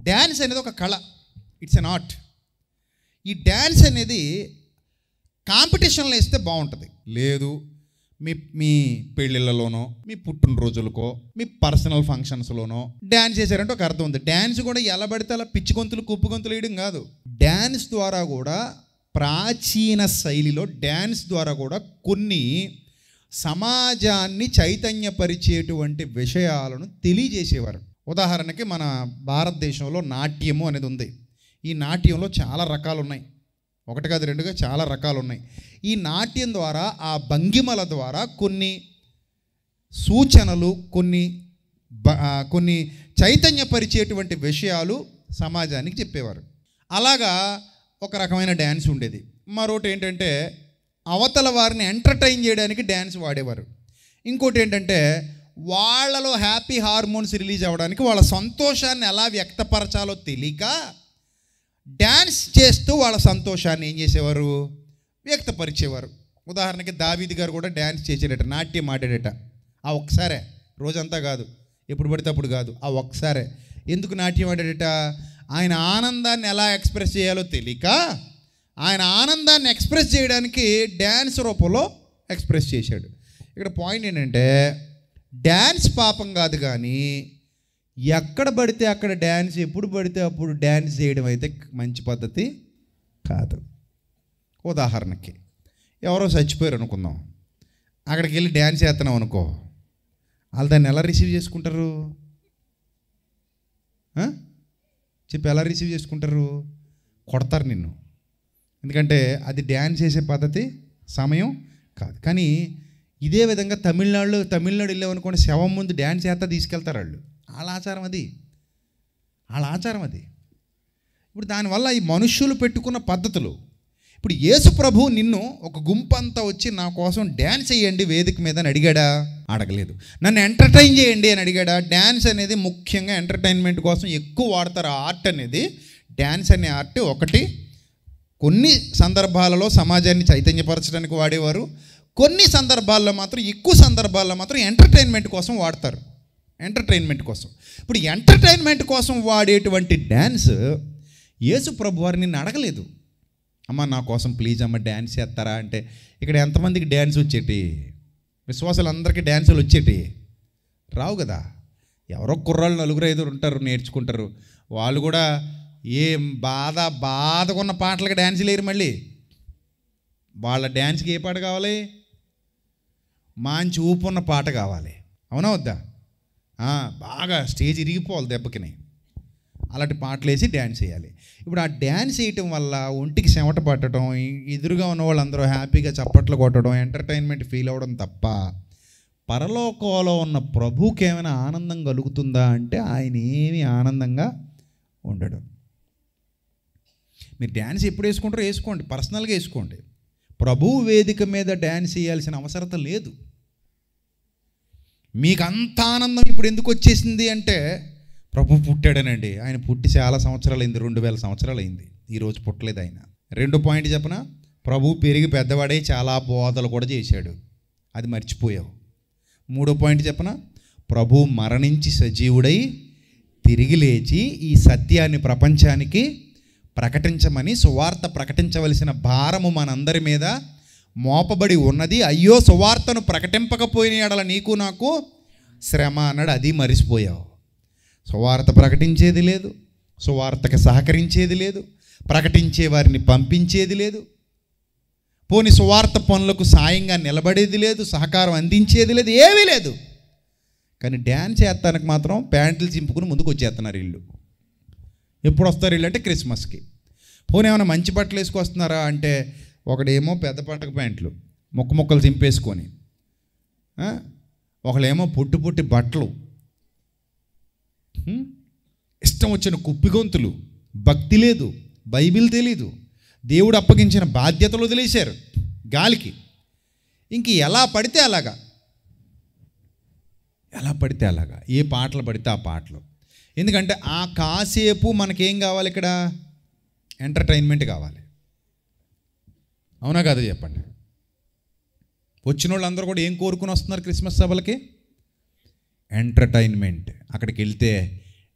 Speaker 1: డ్యాన్స్ అనేది ఒక కళ, ఇట్స్ ఎన్ ఆర్ట్. ఈ డ్యాన్స్ అనేది కాంపిటీషన్లో వేస్తే బాగుంటుంది. లేదు మీ పెళ్ళిళ్ళలోనో, మీ పుట్టినరోజులకో, మీ పర్సనల్ ఫంక్షన్స్లోనో డ్యాన్స్ చేశారంటే ఒక అర్థం ఉంది. డ్యాన్స్ కూడా ఎలా పడితే అలా పిచ్చి గొంతులు, కుప్పు గొంతులు వేయడం కాదు. డ్యాన్స్ ద్వారా కూడా, ప్రాచీన శైలిలో డ్యాన్స్ ద్వారా కూడా కొన్ని సమాజాన్ని చైతన్యపరిచేటువంటి విషయాలను తెలియజేసేవారు. ఉదాహరణకి మన భారతదేశంలో నాట్యము అనేది ఉంది. ఈ నాట్యంలో చాలా రకాలు ఉన్నాయి, ఒకటి కాదు రెండుగా చాలా రకాలు ఉన్నాయి. ఈ నాట్యం ద్వారా, ఆ భంగిమల ద్వారా కొన్ని సూచనలు, కొన్ని చైతన్యపరిచేటువంటి విషయాలు సమాజానికి చెప్పేవారు. అలాగా ఒక రకమైన డ్యాన్స్ ఉండేది. మరొకటి ఏంటంటే అవతల వారిని ఎంటర్టైన్ చేయడానికి డ్యాన్స్ వాడేవారు. ఇంకోటి ఏంటంటే వాళ్ళలో హ్యాపీ హార్మోన్స్ రిలీజ్ అవ్వడానికి, వాళ్ళ సంతోషాన్ని ఎలా వ్యక్తపరచాలో తెలియక డ్యాన్స్ చేస్తూ వాళ్ళ సంతోషాన్ని ఏం చేసేవారు? వ్యక్తపరిచేవారు. ఉదాహరణకి దావీదు గారు కూడా డ్యాన్స్ చేసేటట, నాట్యం ఆడాడట. ఆ ఒక్కసారే, రోజంతా కాదు, ఎప్పుడు పడితే అప్పుడు కాదు, ఆ ఒక్కసారే. ఎందుకు నాట్యం ఆడాడట? ఆయన ఆనందాన్ని ఎలా ఎక్స్ప్రెస్ చేయాలో తెలియక ఆయన ఆనందాన్ని ఎక్స్ప్రెస్ చేయడానికి డ్యాన్స్ రూపంలో ఎక్స్ప్రెస్ చేశాడు. ఇక్కడ పాయింట్ ఏంటంటే డ్యాన్స్ పాపం కాదు, కానీ ఎక్కడ పడితే అక్కడ డ్యాన్స్, ఎప్పుడు పడితే అప్పుడు డ్యాన్స్ చేయడం అయితే మంచి పద్ధతి కాదు. ఉదాహరణకి ఎవరో చచ్చిపోయారు అనుకుందాం, అక్కడికి వెళ్ళి డ్యాన్స్ చేస్తున్నాం అనుకో, వాళ్ళు దాన్ని ఎలా రిసీవ్ చేసుకుంటారు? చెప్పి ఎలా రిసీవ్ చేసుకుంటారు? కొడతారు నిన్ను. ఎందుకంటే అది డ్యాన్స్ చేసే పద్ధతి, సమయం కాదు. కానీ ఇదే విధంగా తమిళనాడు వెళ్ళామనుకోండి, శవం ముందు డ్యాన్స్ చేస్తా తీసుకెళ్తారు వాళ్ళు. వాళ్ళ ఆచారం అది, వాళ్ళ ఆచారం అది. ఇప్పుడు దానివల్ల ఈ మనుష్యులు పెట్టుకున్న పద్ధతులు. ఇప్పుడు యేసు ప్రభు నిన్ను ఒక గుంపంతా వచ్చి నా కోసం డ్యాన్స్ చేయండి వేదిక మీద అని అడిగాడా? అడగలేదు. నన్ను ఎంటర్టైన్ చేయండి అని అడిగాడా? డ్యాన్స్ అనేది ముఖ్యంగా ఎంటర్టైన్మెంట్ కోసం ఎక్కువ వాడతారు. ఆ ఆర్ట్ అనేది, డ్యాన్స్ అనే ఆర్ట్ ఒకటి కొన్ని సందర్భాలలో సమాజాన్ని చైతన్యపరచడానికి వాడేవారు, కొన్ని సందర్భాల్లో మాత్రం, ఎక్కువ సందర్భాల్లో మాత్రం ఎంటర్టైన్మెంట్ కోసం వాడతారు. ఎంటర్టైన్మెంట్ కోసం. ఇప్పుడు ఎంటర్టైన్మెంట్ కోసం వాడేటువంటి డ్యాన్స్ యేసు ప్రభు వారు నిన్ను అడగలేదు, అమ్మ నా కోసం ప్లీజ్ అమ్మ డ్యాన్స్ చేస్తారా అంటే. ఇక్కడ ఎంతమందికి డ్యాన్స్ వచ్చేటి? విశ్వాసాలందరికీ డ్యాన్సులు వచ్చేటి రావు కదా. ఎవరో కుర్రాళ్ళు 4-5 ఉంటారు, నేర్చుకుంటారు. వాళ్ళు కూడా ఏం బాధకున్న పాటలకు డ్యాన్స్ లేరు. మళ్ళీ వాళ్ళ డ్యాన్స్కి ఏ పాట కావాలి? మంచి ఊపున్న పాట కావాలి. అవునా వద్దా? బాగా స్టేజ్ ఇరిగిపోవాలి దెబ్బకిని, అలాంటి పాటలు వేసి డ్యాన్స్ చేయాలి. ఇప్పుడు ఆ డ్యాన్స్ వేయటం వల్ల ఒంటికి చెమట పట్టడం, ఎదురుగా ఉన్న వాళ్ళందరూ హ్యాపీగా చప్పట్లు కొట్టడం, ఎంటర్టైన్మెంట్ ఫీల్ అవ్వడం తప్ప పరలోకంలో ఉన్న ప్రభువుకి ఏమైనా ఆనందం కలుగుతుందా అంటే ఆయన ఏమీ ఆనందంగా ఉండడు. మీరు డ్యాన్స్ ఎప్పుడు వేసుకుంటారో వేసుకోండి, పర్సనల్గా వేసుకోండి. ప్రభువు వేదిక మీద డ్యాన్స్ చేయాల్సిన అవసరం లేదు. మీకు అంత ఆనందం ఇప్పుడు ఎందుకు వచ్చేసింది అంటే ప్రభు పుట్టాడనండి. ఆయన పుట్టి చాలా సంవత్సరాలు అయింది, 2000 సంవత్సరాలు అయింది. ఈరోజు పుట్టలేదు ఆయన. 2 పాయింట్ చెప్పనా? ప్రభు పెరిగి పెద్దవాడై చాలా బోధలు కూడా చేశాడు, అది మర్చిపోయావు. 3 పాయింట్ చెప్పనా? ప్రభు మరణించి సజీవుడై తిరిగి లేచి ఈ సత్యాన్ని ప్రపంచానికి ప్రకటించమని, సువార్త ప్రకటించవలసిన భారము మనందరి మీద మోపబడి ఉన్నది. అయ్యో సువార్తను ప్రకటింపకపోయిన ఎడల నీకు నాకు శ్రమ అన్నాడు. అది మరిచిపోయావు. సువార్త ప్రకటించేది లేదు, సువార్తకి సహకరించేది లేదు, ప్రకటించే వారిని పంపించేది లేదు, పోని సువార్త పనులకు సాయంగా నిలబడేది లేదు, సహకారం అందించేది లేదు, ఏమీ లేదు. కానీ డ్యాన్స్ చేస్తానికి మాత్రం ప్యాంట్లు చింపుకుని ముందుకు వచ్చేస్తున్నారు వీళ్ళు. ఎప్పుడు వస్తారు వీళ్ళు అంటే క్రిస్మస్కి. పోనీ ఏమైనా మంచి బట్టలు వేసుకొస్తున్నారా అంటే ఒకడేమో పెద్ద పట్టక ప్యాంట్లు ముక్కలు చింపేసుకొని, ఒకళ్ళేమో పుట్టి బట్టలు, ఇష్టం వచ్చిన కుప్పిగొంతులు, భక్తి లేదు, బైబిల్ తెలీదు, దేవుడు అప్పగించిన బాధ్యతలు వదిలేశారు గాలికి. ఇంక ఎలా పడితే అలాగా ఏ పాటలు పడితే ఆ పాటలు. ఎందుకంటే ఆ కాసేపు మనకేం కావాలి, ఇక్కడ ఎంటర్టైన్మెంట్ కావాలి. అవునా కాదు చెప్పండి? వచ్చిన వాళ్ళందరూ కూడా ఏం కోరుకుని వస్తున్నారు క్రిస్మస్ సభలకి? ఎంటర్టైన్మెంట్. అక్కడికి వెళ్తే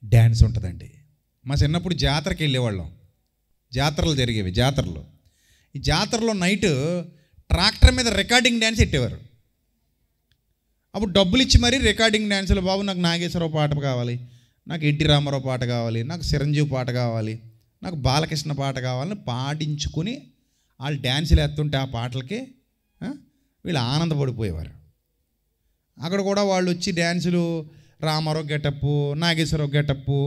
Speaker 1: డ్యాన్స్ ఉంటుందండి. మా చిన్నప్పుడు జాతరకి వెళ్ళేవాళ్ళం. జాతరలు జరిగేవి. ఈ జాతరలో నైట్ ట్రాక్టర్ మీద రికార్డింగ్ డ్యాన్స్ పెట్టేవారు. అప్పుడు డబ్బులు ఇచ్చి మరీ రికార్డింగ్ డ్యాన్సులు, బాబు నాకు నాగేశ్వరరావు పాట కావాలి, నాకు ఎన్టీ రామారావు పాట కావాలి, నాకు చిరంజీవి పాట కావాలి, నాకు బాలకృష్ణ పాట కావాలని పాటించుకుని వాళ్ళు డ్యాన్సులు వేస్తుంటే ఆ పాటలకి వీళ్ళు ఆనందపడిపోయేవారు. అక్కడ కూడా వాళ్ళు వచ్చి డ్యాన్సులు, Ramarao getup, Nageswararao getup,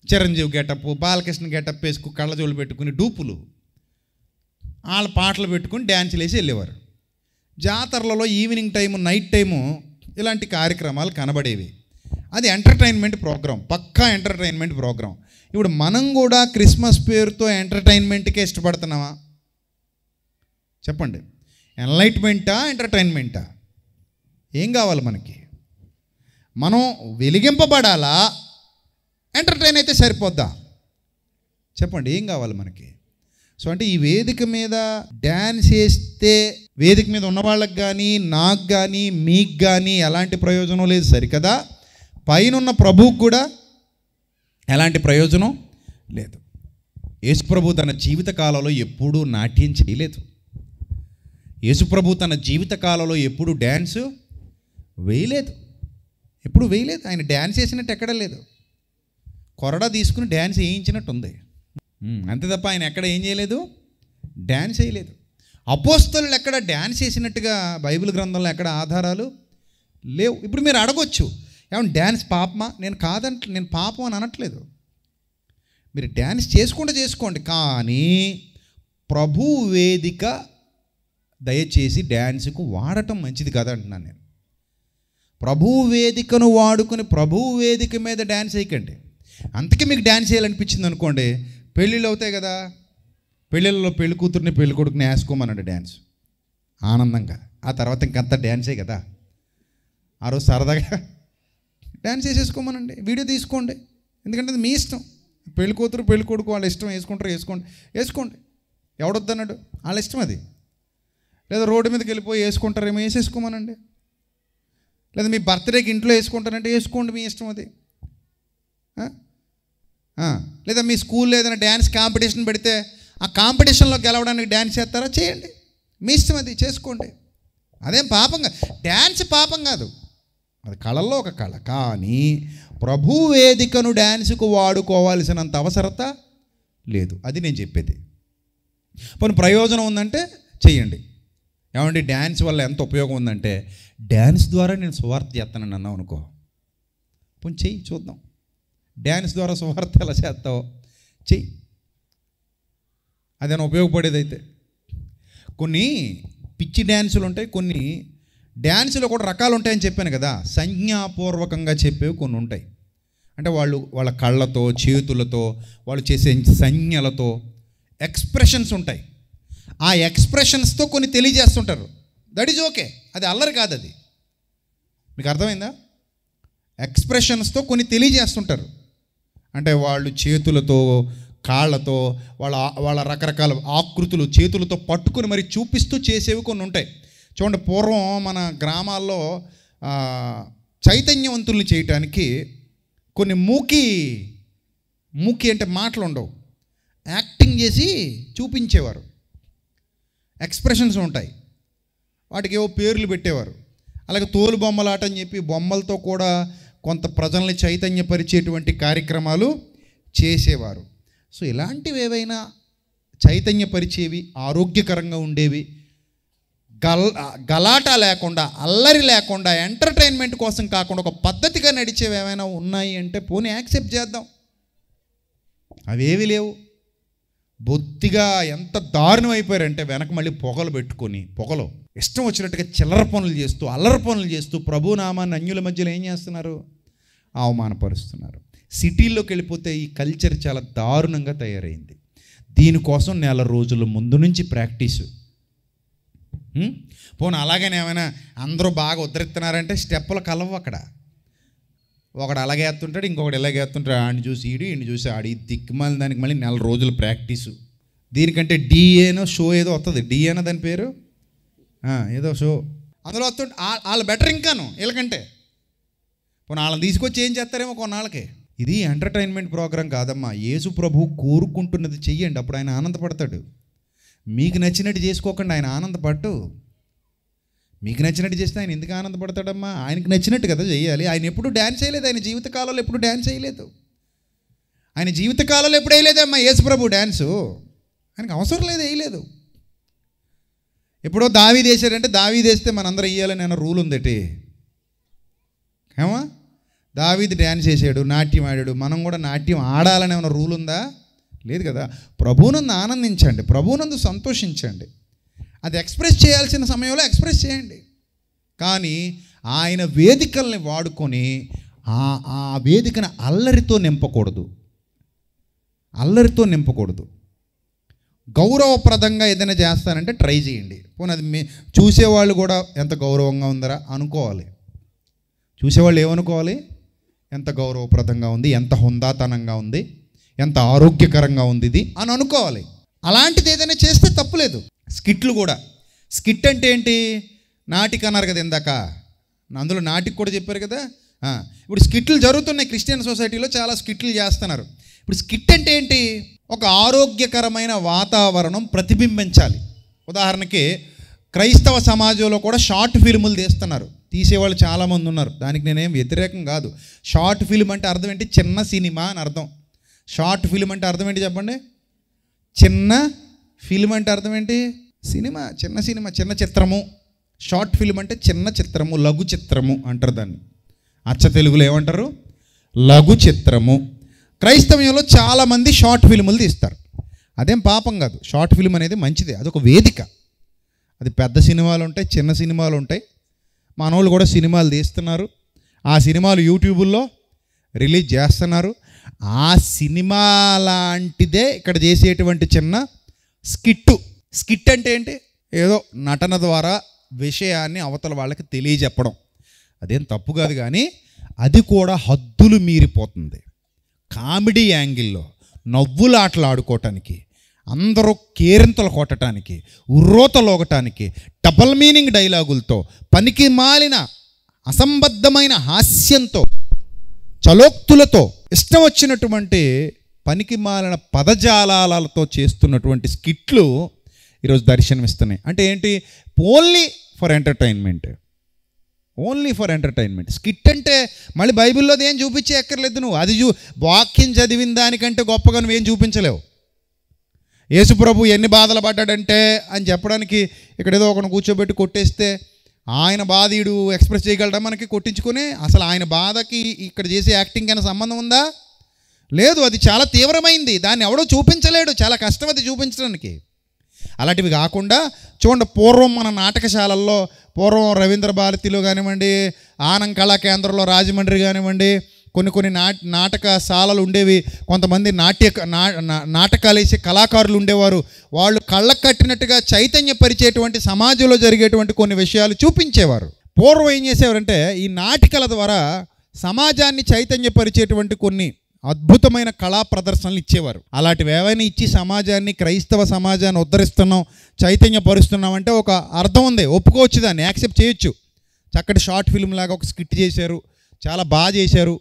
Speaker 1: Chiranjeevi getup, Balakrishna getup వేసుకు కళ్ళజోళ్ళు పెట్టుకుని డూపులు వాళ్ళ పాటలు పెట్టుకుని డ్యాన్సులు వేసి వెళ్ళేవారు. జాతరలలో ఈవినింగ్ టైము, నైట్ టైము ఇలాంటి కార్యక్రమాలు కనబడేవి. అది ఎంటర్టైన్మెంట్ ప్రోగ్రాం, పక్కా ఎంటర్టైన్మెంట్ ప్రోగ్రాం. ఇప్పుడు మనం కూడా క్రిస్మస్ పేరుతో ఎంటర్టైన్మెంట్కే ఇష్టపడుతున్నామా చెప్పండి? ఎన్లైట్మెంటా, ఎంటర్టైన్మెంటా? ఏం కావాలి మనకి? మనం వెలిగింపబడాలా, ఎంటర్టైన్ అయితే సరిపోద్దా చెప్పండి? ఏం కావాలి మనకి? సో అంటే ఈ వేదిక మీద డ్యాన్స్ వేస్తే వేదిక మీద ఉన్న వాళ్ళకి కానీ, నాకు కానీ, మీకు కానీ ఎలాంటి ప్రయోజనం లేదు, సరికదా? పైనున్న ప్రభువుకు కూడా ఎలాంటి ప్రయోజనం లేదు. యేసుప్రభు తన జీవిత కాలంలో ఎప్పుడూ నాట్యం చేయలేదు. యేసుప్రభు తన జీవిత కాలంలో ఎప్పుడు డ్యాన్స్ వేయలేదు, ఎప్పుడు వేయలేదు. ఆయన డ్యాన్స్ వేసినట్టు ఎక్కడ లేదు. కొరడా తీసుకుని డ్యాన్స్ వేయించినట్టు ఉంది అంతే తప్ప ఆయన ఎక్కడ ఏం చేయలేదు, డ్యాన్స్ వేయలేదు. అపోస్తలులు ఎక్కడ డ్యాన్స్ వేసినట్టుగా బైబిల్ గ్రంథంలో ఎక్కడ ఆధారాలు లేవు. ఇప్పుడు మీరు అడగొచ్చు, ఏమన్నా డ్యాన్స్ పాపమా? నేను పాపం అని అనట్లేదు. మీరు డ్యాన్స్ చేసుకోండి, కానీ ప్రభు వేదిక దయచేసి డ్యాన్స్కు వాడటం మంచిది కదా అంటున్నాను నేను. ప్రభు వేదికను వాడుకొని ప్రభు వేదిక మీద డ్యాన్స్ వేయకండి. అంతకీ మీకు డ్యాన్స్ చేయాలనిపించింది అనుకోండి, పెళ్ళిళ్ళు అవుతాయి కదా, పెళ్ళిళ్ళలో పెళ్లి కూతుర్ని పెళ్లి కొడుకుని వేసుకోమన్నాడు డ్యాన్స్ ఆనందంగా. ఆ తర్వాత ఇంకంతా డ్యాన్సే కదా. ఆ రోజు సరదాగా డ్యాన్స్ వేసేసుకోమనండి, వీడియో తీసుకోండి. ఎందుకంటే అది మీ ఇష్టం. పెళ్లి కూతురు పెళ్లి కొడుకు వాళ్ళ ఇష్టం, వేసుకోండి. ఎవడొద్దన్నాడు? వాళ్ళ ఇష్టం అది. లేదా రోడ్డు మీదకి వెళ్ళిపోయి వేసుకుంటారేమో, వేసేసుకోమనండి. లేదా మీ బర్త్డేకి ఇంట్లో వేసుకుంటారంటే వేసుకోండి, మీ ఇష్టం అది. లేదా మీ స్కూల్లో ఏదైనా డ్యాన్స్ కాంపిటీషన్ పెడితే ఆ కాంపిటీషన్లో గెలవడానికి డ్యాన్స్ చేస్తారా? చేయండి, మీ ఇష్టం అది, చేసుకోండి. అదేం పాపంగా, డ్యాన్స్ పాపం కాదు, అది కళల్లో ఒక కళ. కానీ ప్రభు వేదికను డ్యాన్స్కు వాడుకోవాల్సినంత అవసరత లేదు. అది నేను చెప్పేది. పోనీ ప్రయోజనం ఉందంటే చెయ్యండి. ఏమండి డ్యాన్స్ వల్ల ఎంత ఉపయోగం ఉందంటే, డ్యాన్స్ ద్వారా నేను సువార్త చేస్తానని అన్నావు అనుకో, పోనీ చెయ్యి చూద్దాం. డ్యాన్స్ ద్వారా సువార్త ఎలా చేస్తావో చెయ్యి, అదేనా ఉపయోగపడేది అయితే. కొన్ని పిచ్చి డ్యాన్సులు ఉంటాయి, కొన్ని డ్యాన్సులో కూడా రకాలు ఉంటాయని చెప్పాను కదా. సంజ్ఞాపూర్వకంగా చెప్పేవి కొన్ని ఉంటాయి. అంటే వాళ్ళ కళ్ళతో, చేతులతో, వాళ్ళు చేసే సంజ్ఞలతో ఎక్స్ప్రెషన్స్ ఉంటాయి. ఆ ఎక్స్ప్రెషన్స్తో కొన్ని తెలియజేస్తుంటారు. దట్ ఈజ్ ఓకే, అది అల్లరి కాదు. అది మీకు అర్థమైందా? ఎక్స్ప్రెషన్స్తో కొన్ని తెలియజేస్తుంటారు. అంటే వాళ్ళు చేతులతో, కాళ్ళతో, వాళ్ళ రకరకాల ఆకృతులు చేతులతో పట్టుకుని మరి చూపిస్తూ చేసేవి కొన్ని ఉంటాయి. చూడండి, పూర్వం మన గ్రామాల్లో చైతన్యవంతుల్ని చేయటానికి కొన్ని మూకి అంటే మాటలు ఉండవు, యాక్టింగ్ చేసి చూపించేవారు. ఎక్స్ప్రెషన్స్ ఉంటాయి, వాటికి ఏవో పేర్లు పెట్టేవారు. అలాగే తోలు బొమ్మలాట అని చెప్పి బొమ్మలతో కూడా కొంత ప్రజల్ని చైతన్యపరిచేటువంటి కార్యక్రమాలు చేసేవారు. సో ఇలాంటివి ఏవైనా చైతన్యపరిచేవి, ఆరోగ్యకరంగా ఉండేవి, గలాట లేకుండా, అల్లరి లేకుండా, ఎంటర్టైన్మెంట్ కోసం కాకుండా ఒక పద్ధతిగా నడిచేవి ఏమైనా ఉన్నాయి అంటే పోనీ యాక్సెప్ట్ చేద్దాం. అవేవి లేవు. బొత్తిగా ఎంత దారుణం అయిపోయారంటే వెనక మళ్ళీ పొగలు పెట్టుకొని, పొగలో ఇష్టం వచ్చినట్టుగా చిల్లర పనులు చేస్తూ, అల్లరి పనులు చేస్తూ ప్రభునామాన్ని అన్యుల మధ్యలో ఏం చేస్తున్నారు? అవమానపరుస్తున్నారు. సిటీల్లోకి వెళ్ళిపోతే ఈ కల్చర్ చాలా దారుణంగా తయారైంది. దీనికోసం నెల రోజుల ముందు నుంచి ప్రాక్టీసు. పోనీ అలాగనే ఏమైనా అందరూ బాగా ఉద్ధరిస్తున్నారంటే స్టెప్పులు కలవు. అక్కడ ఒకడు అలాగే వేస్తుంటాడు, ఇంకొకటి ఇలాగే వేస్తుంటాడు. ఆడిని చూసి ఈయన్ని చూసి ఆడి దిక్కుమాలి దానికి మళ్ళీ నెల రోజులు ప్రాక్టీసు. దీనికంటే డిఏనో షో ఏదో వస్తుంది. డిఏనో దాని పేరు, ఏదో షో అందులో వస్తుంటే వాళ్ళు బెటర్ ఇంకాను వీళ్ళకంటే. పోనీ వాళ్ళని తీసుకొచ్చి ఏం చేస్తారేమో కొన్నాళ్ళకి. ఇది ఎంటర్టైన్మెంట్ ప్రోగ్రాం కాదమ్మా. యేసు ప్రభు కోరుకుంటున్నది చెయ్యండి, అప్పుడు ఆయన ఆనందపడతాడు. మీకు నచ్చినట్టు చేసుకోకండి, ఆయన ఆనందపడ్డు. మీకు నచ్చినట్టు చేస్తే ఆయన ఎందుకు ఆనందపడతాడమ్మా? ఆయనకు నచ్చినట్టు కదా చెయ్యాలి. ఆయన ఎప్పుడు డ్యాన్స్ వేయలేదు, ఆయన జీవితకాలంలో ఎప్పుడు డ్యాన్స్ వేయలేదు. ఆయన జీవితకాలంలో ఎప్పుడు వేయలేదమ్మా యేసు ప్రభు డ్యాన్సు. ఆయనకు అవసరం లేదు, వేయలేదు. ఎప్పుడో దావీదు వేసాడంటే దావీదు వేస్తే మనందరం వేయాలని ఏమైనా రూల్ ఉందటి? ఏమా దావీదు డ్యాన్స్ వేసాడు, నాట్యం ఆడాడు, మనం కూడా నాట్యం ఆడాలని ఏమైనా రూల్ ఉందా? లేదు కదా. ప్రభువునందు ఆనందించండి, ప్రభువునందు సంతోషించండి. అది ఎక్స్ప్రెస్ చేయాల్సిన సమయంలో ఎక్స్ప్రెస్ చేయండి. కానీ ఆయన వేదికల్ని వాడుకొని ఆ వేదికను అల్లరితో నింపకూడదు, అల్లరితో నింపకూడదు. గౌరవప్రదంగా ఏదైనా చేస్తానంటే ట్రై చేయండి. పోనీ అది చూసేవాళ్ళు కూడా ఎంత గౌరవంగా ఉందరా అనుకోవాలి. చూసేవాళ్ళు ఏమనుకోవాలి? ఎంత గౌరవప్రదంగా ఉంది, ఎంత హుందాతనంగా ఉంది, ఎంత ఆరోగ్యకరంగా ఉంది ఇది అని అనుకోవాలి. అలాంటిది ఏదైనా చేస్తే తప్పులేదు. స్కిట్లు కూడా, స్కిట్ అంటే ఏంటి? నాటిక అన్నారు కదా ఇందాక, అందులో నాటికి కూడా చెప్పారు కదా. ఇప్పుడు స్కిట్లు జరుగుతున్నాయి క్రిస్టియన్ సొసైటీలో, చాలా స్కిట్లు చేస్తున్నారు. ఇప్పుడు స్కిట్ అంటే ఏంటి? ఒక ఆరోగ్యకరమైన వాతావరణం ప్రతిబింబించాలి. ఉదాహరణకి క్రైస్తవ సమాజంలో కూడా షార్ట్ ఫిల్ములు తీస్తున్నారు, తీసేవాళ్ళు చాలామంది ఉన్నారు. దానికి నేనేం వ్యతిరేకం కాదు. షార్ట్ ఫిల్మ్ అంటే అర్థం ఏంటి? చిన్న సినిమా అని అర్థం. షార్ట్ ఫిల్మ్ అంటే అర్థం ఏంటి చెప్పండి? చిన్న ఫిల్మ్ అంటే అర్థం ఏంటి? సినిమా, చిన్న సినిమా, చిన్న చిత్రము. షార్ట్ ఫిల్మ్ అంటే చిన్న చిత్రము, లఘు చిత్రము అంటారు దాన్ని. అచ్చ తెలుగులో ఏమంటారు? లఘు చిత్రము. క్రైస్తవ్యంలో చాలామంది షార్ట్ ఫిల్ములు తీస్తారు. అదేం పాపం కాదు. షార్ట్ ఫిల్మ్ అనేది మంచిదే, అదొక వేదిక. అది పెద్ద సినిమాలు ఉంటాయి, చిన్న సినిమాలు ఉంటాయి. మనోళ్ళు కూడా సినిమాలు తీస్తున్నారు. ఆ సినిమాలు యూట్యూబుల్లో రిలీజ్ చేస్తున్నారు. ఆ సినిమా లాంటిదే ఇక్కడ చేసేటువంటి చిన్న స్కిట్టు. స్కిట్ అంటే ఏంటి? ఏదో నటన ద్వారా విషయాన్ని అవతల వాళ్ళకి తెలియజెప్పడం. అదేం తప్పు కాదు, కానీ అది కూడా హద్దులు మీరిపోతుంది. కామెడీ యాంగిల్లో నవ్వులాటలు ఆడుకోవటానికి, అందరూ కేరింతలు కొట్టడానికి, ఉర్రోతలోగటానికి, డబల్ మీనింగ్ డైలాగులతో, పనికి మాలిన అసంబద్ధమైన హాస్యంతో, చలోక్తులతో, ఇష్టం వచ్చినటువంటి పనికి మాలిన పదజాలాలతో చేస్తున్నటువంటి స్కిట్లు ఈరోజు దర్శనమిస్తున్నాయి. అంటే ఏంటి? Only for entertainment, only for entertainment. Skit అంటే మళ్ళీ బైబిల్లోది ఏం చూపించే ఎక్కర్లేదు. నువ్వు అది వాక్యం చదివిన దానికంటే గొప్పగా నువ్వేం చూపించలేవు. యేసుప్రభు ఎన్ని బాధలు పడ్డాడంటే అని చెప్పడానికి ఇక్కడ ఏదో ఒకరిని కూర్చోబెట్టి కొట్టేస్తే ఆయన బాధ ఈడు ఎక్స్ప్రెస్ చేయగలడా మనకి కొట్టించుకొని? అసలు ఆయన బాధకి ఇక్కడ చేసే యాక్టింగ్ అయినా సంబంధం ఉందా? లేదు. అది చాలా తీవ్రమైంది, దాన్ని ఎవడో చూపించలేడు, చాలా కష్టం అది చూపించడానికి. అలాంటివి కాకుండా చూడండి, పూర్వం మన నాటకశాలల్లో, పూర్వం రవీంద్ర భారతిలో కానివ్వండి, ఆనంద్ కళా కేంద్రంలో రాజమండ్రి కానివ్వండి, కొన్ని నాటకశాలలు ఉండేవి. కొంతమంది నాటకాలు వేసే కళాకారులు ఉండేవారు. వాళ్ళు కళ్ళకు కట్టినట్టుగా చైతన్యపరిచేటువంటి సమాజంలో జరిగేటువంటి కొన్ని విషయాలు చూపించేవారు. పూర్వం ఏం చేసేవారంటే ఈ నాటికల ద్వారా సమాజాన్ని చైతన్యపరిచేటువంటి కొన్ని అద్భుతమైన కళా ప్రదర్శనలు ఇచ్చేవారు. అలాంటివి ఏవైనా ఇచ్చి సమాజాన్ని, క్రైస్తవ సమాజాన్ని ఉద్ధరిస్తున్నాం, చైతన్యపరుస్తున్నాం అంటే ఒక అర్థం ఉంది, ఒప్పుకోవచ్చు, దాన్ని యాక్సెప్ట్ చేయొచ్చు. చక్కటి షార్ట్ ఫిల్మ్ లాగా ఒక స్కిట్ చేశారు, చాలా బాగా చేశారు.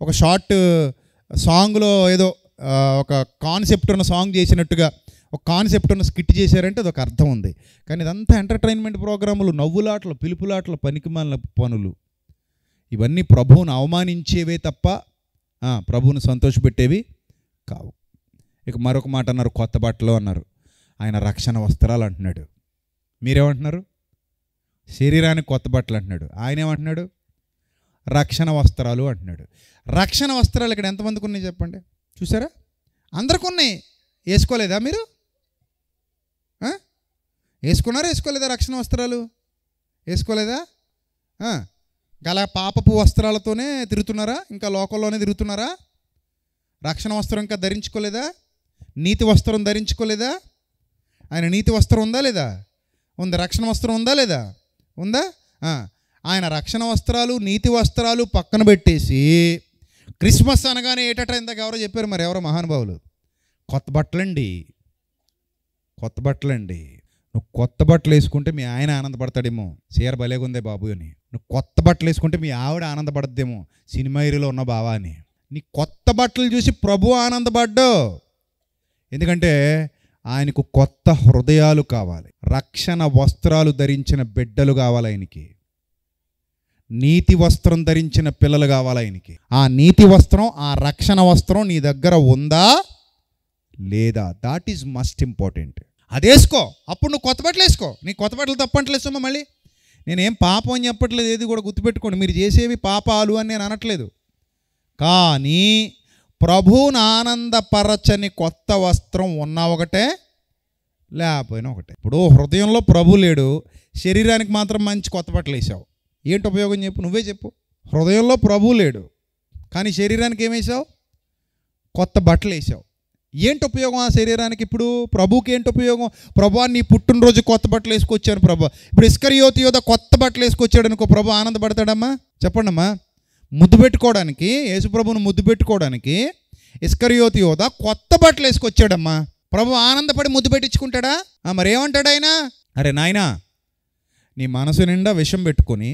Speaker 1: ఒక షార్ట్ సాంగ్లో ఏదో ఒక కాన్సెప్ట్ ఉన్న సాంగ్ చేసినట్టుగా ఒక కాన్సెప్ట్ ఉన్న స్కిట్ చేశారంటే అదొక అర్థం ఉంది. కానీ ఇదంతా ఎంటర్టైన్మెంట్ ప్రోగ్రాములు, నవ్వులాటలు, పిలుపులాటలు, పనికిమాలిన పనులు. ఇవన్నీ ప్రభువును అవమానించేవే తప్ప ప్రభువును సంతోషపెట్టేవి కావు. ఇక మరొక మాట అన్నారు, కొత్త బట్టలు అన్నారు. ఆయన రక్షణ వస్త్రాలు అంటున్నాడు. మీరేమంటున్నారు? శరీరానికి కొత్త బట్టలు అంటున్నాడు. ఆయన ఏమంటున్నాడు? రక్షణ వస్త్రాలు అంటున్నాడు. రక్షణ వస్త్రాలు ఇక్కడ ఎంతమందికి ఉన్నాయి చెప్పండి? చూసారా? అందరికి ఉన్నాయి. వేసుకోలేదా మీరు? వేసుకున్నారా వేసుకోలేదా? రక్షణ వస్త్రాలు వేసుకోలేదా? గల పాపపు వస్త్రాలతోనే తిరుగుతున్నారా? ఇంకా లోకంలోనే తిరుగుతున్నారా? రక్షణ వస్త్రం ఇంకా ధరించుకోలేదా? నీతి వస్త్రం ధరించుకోలేదా? ఆయన నీతి వస్త్రం ఉందా లేదా? ఉంది. రక్షణ వస్త్రం ఉందా లేదా? ఉందా? ఆయన రక్షణ వస్త్రాలు, నీతి వస్త్రాలు పక్కన పెట్టేసి క్రిస్మస్ అనగానే ఏటట ఇందాక ఎవరో చెప్పారు, మరి ఎవరో మహానుభావులు, కొత్త బట్టలండి, కొత్త బట్టలండి. నువ్వు కొత్త బట్టలు వేసుకుంటే మీ ఆయన ఆనందపడతాడేమో, చీర భలేగుందే బాబు అని. నువ్వు కొత్త బట్టలు వేసుకుంటే మీ ఆవిడ ఆనందపడద్దేమో, సినిమా హీరోలో ఉన్న బావా అని. నీ కొత్త బట్టలు చూసి ప్రభు ఆనందపడ్డు. ఎందుకంటే ఆయనకు కొత్త హృదయాలు కావాలి, రక్షణ వస్త్రాలు ధరించిన బిడ్డలు కావాలి ఆయనకి, నీతి వస్త్రం ధరించిన పిల్లలు కావాలి ఆయనకి. ఆ నీతి వస్త్రం, ఆ రక్షణ వస్త్రం నీ దగ్గర ఉందా లేదా? That is must important. అది వేసుకో, అప్పుడు నువ్వు కొత్త బట్టలు వేసుకో. నీ కొత్త బట్టలు తప్పంటలేసమ్మా. మళ్ళీ నేనేం పాపం అని చెప్పట్లేదు, ఏది కూడా గుర్తుపెట్టుకోండి. మీరు చేసేవి పాపాలు అని నేను అనట్లేదు. కానీ ప్రభువును ఆనందపరచని కొత్త వస్త్రం ఉన్నా ఒకటే, లేకపోయినా ఒకటే. ఇప్పుడు హృదయంలో ప్రభు లేడు, శరీరానికి మాత్రం మంచి కొత్త బట్టలు వేసావు. ఏంటి ఉపయోగం చెప్పు? నువ్వే చెప్పు. హృదయంలో ప్రభు లేడు, కానీ శరీరానికి ఏమేసావు? కొత్త బట్టలు వేసావు. ఏంటి ఉపయోగం ఆ శరీరానికి? ఇప్పుడు ప్రభుకి ఏంటి ఉపయోగం? ప్రభు నీ పుట్టినరోజు కొత్త బట్టలు వేసుకొచ్చాను ప్రభు. ఇప్పుడు ఇస్కరియోతు యోధ కొత్త బట్టలు వేసుకొచ్చాడు అనుకో, ప్రభు ఆనందపడతాడమ్మా? చెప్పండమ్మా. ముద్దు పెట్టుకోవడానికి, యేసుప్రభుని ముద్దు పెట్టుకోవడానికి ఇస్కరియోతు యోధ కొత్త బట్టలు వేసుకొచ్చాడమ్మా. ప్రభు ఆనందపడి ముద్దు పెట్టించుకుంటాడా? మరేమంటాడు ఆయన? అరే నాయనా, నీ మనసు నిండా విషం పెట్టుకొని,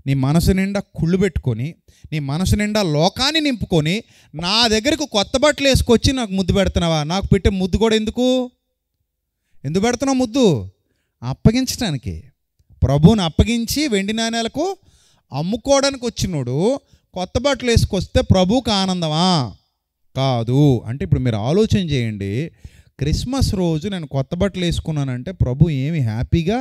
Speaker 1: నీ మనసు నిండా కుళ్ళు పెట్టుకొని, నీ మనసు నిండా లోకాన్ని నింపుకొని నా దగ్గరకు కొత్త బట్టలు వేసుకొచ్చి నాకు ముద్దు పెడుతున్నావా? నాకు పెట్టే ముద్దు కూడా ఎందుకు పెడుతున్నావు? ముద్దు అప్పగించడానికి. ప్రభువుని అప్పగించి వెండి నాణేలకు అమ్ముకోవడానికి వచ్చినోడు కొత్త బట్టలు వేసుకొస్తే ప్రభువుకి ఆనందమా? కాదు. అంటే ఇప్పుడు మీరు ఆలోచన చేయండి, క్రిస్మస్ రోజు నేను కొత్త బట్టలు వేసుకున్నానంటే ప్రభు ఏమి హ్యాపీగా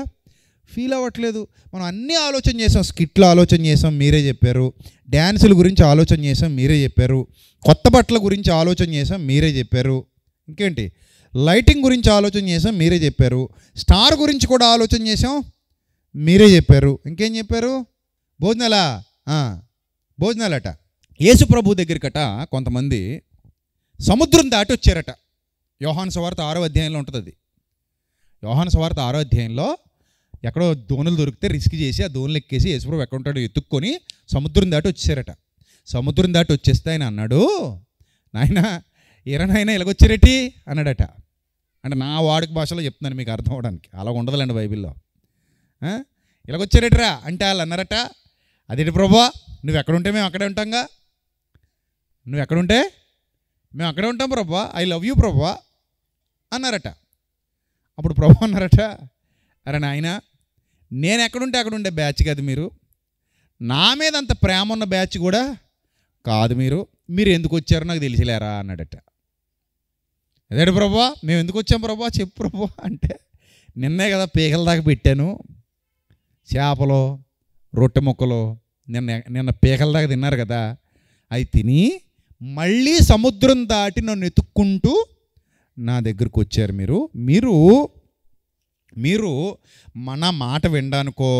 Speaker 1: ఫీల్ అవ్వట్లేదు. మనం అన్నీ ఆలోచన చేసాం, స్కిట్లు ఆలోచన చేసాం, మీరే చెప్పారు. డ్యాన్సుల గురించి ఆలోచన చేసాం, మీరే చెప్పారు. కొత్త బట్టల గురించి ఆలోచన చేసాం, మీరే చెప్పారు. ఇంకేంటి, లైటింగ్ గురించి ఆలోచన చేసాం, మీరే చెప్పారు. స్టార్ గురించి కూడా ఆలోచన చేసాం, మీరే చెప్పారు. ఇంకేం చెప్పారు? భోజనాలట. యేసు ప్రభు దగ్గరికట కొంతమంది సముద్రం దాటి వచ్చారట. యోహాను సువార్త 6వ అధ్యాయంలో ఉంటుంది అది. యోహాను సువార్త 6వ అధ్యాయంలో ఎక్కడో దోణులు దొరికితే రిస్క్ చేసి ఆ దోణులు ఎక్కేసి యేసుప్రభు ఎక్కడ ఉంటాడో ఎత్తుక్కొని సముద్రం దాటి వచ్చారట. సముద్రం దాటి వచ్చేస్తే ఆయన అన్నాడు, నాయన నాయన ఇలాగొచ్చారేటి అన్నాడట. అంటే నా వాడుక భాషలో చెప్తున్నాను మీకు అర్థం అవడానికి, అలా ఉండదులేండి బైబిల్లో. ఇలాగొచ్చారేటిరా అంటే వాళ్ళు అన్నారట, అదేంటి ప్రభా, నువ్వు ఎక్కడుంటే మేము అక్కడే ఉంటాంగా, నువ్వు ఎక్కడుంటే మేము అక్కడే ఉంటాం ప్రభా, ఐ లవ్ యూ ప్రభా అన్నారట. అప్పుడు ప్రభు అన్నారట, అరే నాయన, నేను ఎక్కడుంటే అక్కడ ఉండే బ్యాచ్ కాదు మీరు, నా మీద అంత ప్రేమ ఉన్న బ్యాచ్ కూడా కాదు మీరు ఎందుకు వచ్చారో నాకు తెలిసిలేరా అన్నాడట. అదేంటి ప్రభా, మేము ఎందుకు వచ్చాం ప్రభా, చెప్పు ప్రభా అంటే, నిన్నే కదా పీకల దాకా పెట్టాను, చేపలు రొట్టె ముక్కలు నిన్న పీకల దాకా తిన్నారు కదా, అవి తిని మళ్ళీ సముద్రం దాటి నన్ను ఎత్తుక్కుంటూ నా దగ్గరకు వచ్చారు. మీరు మన మాట వినడానికో,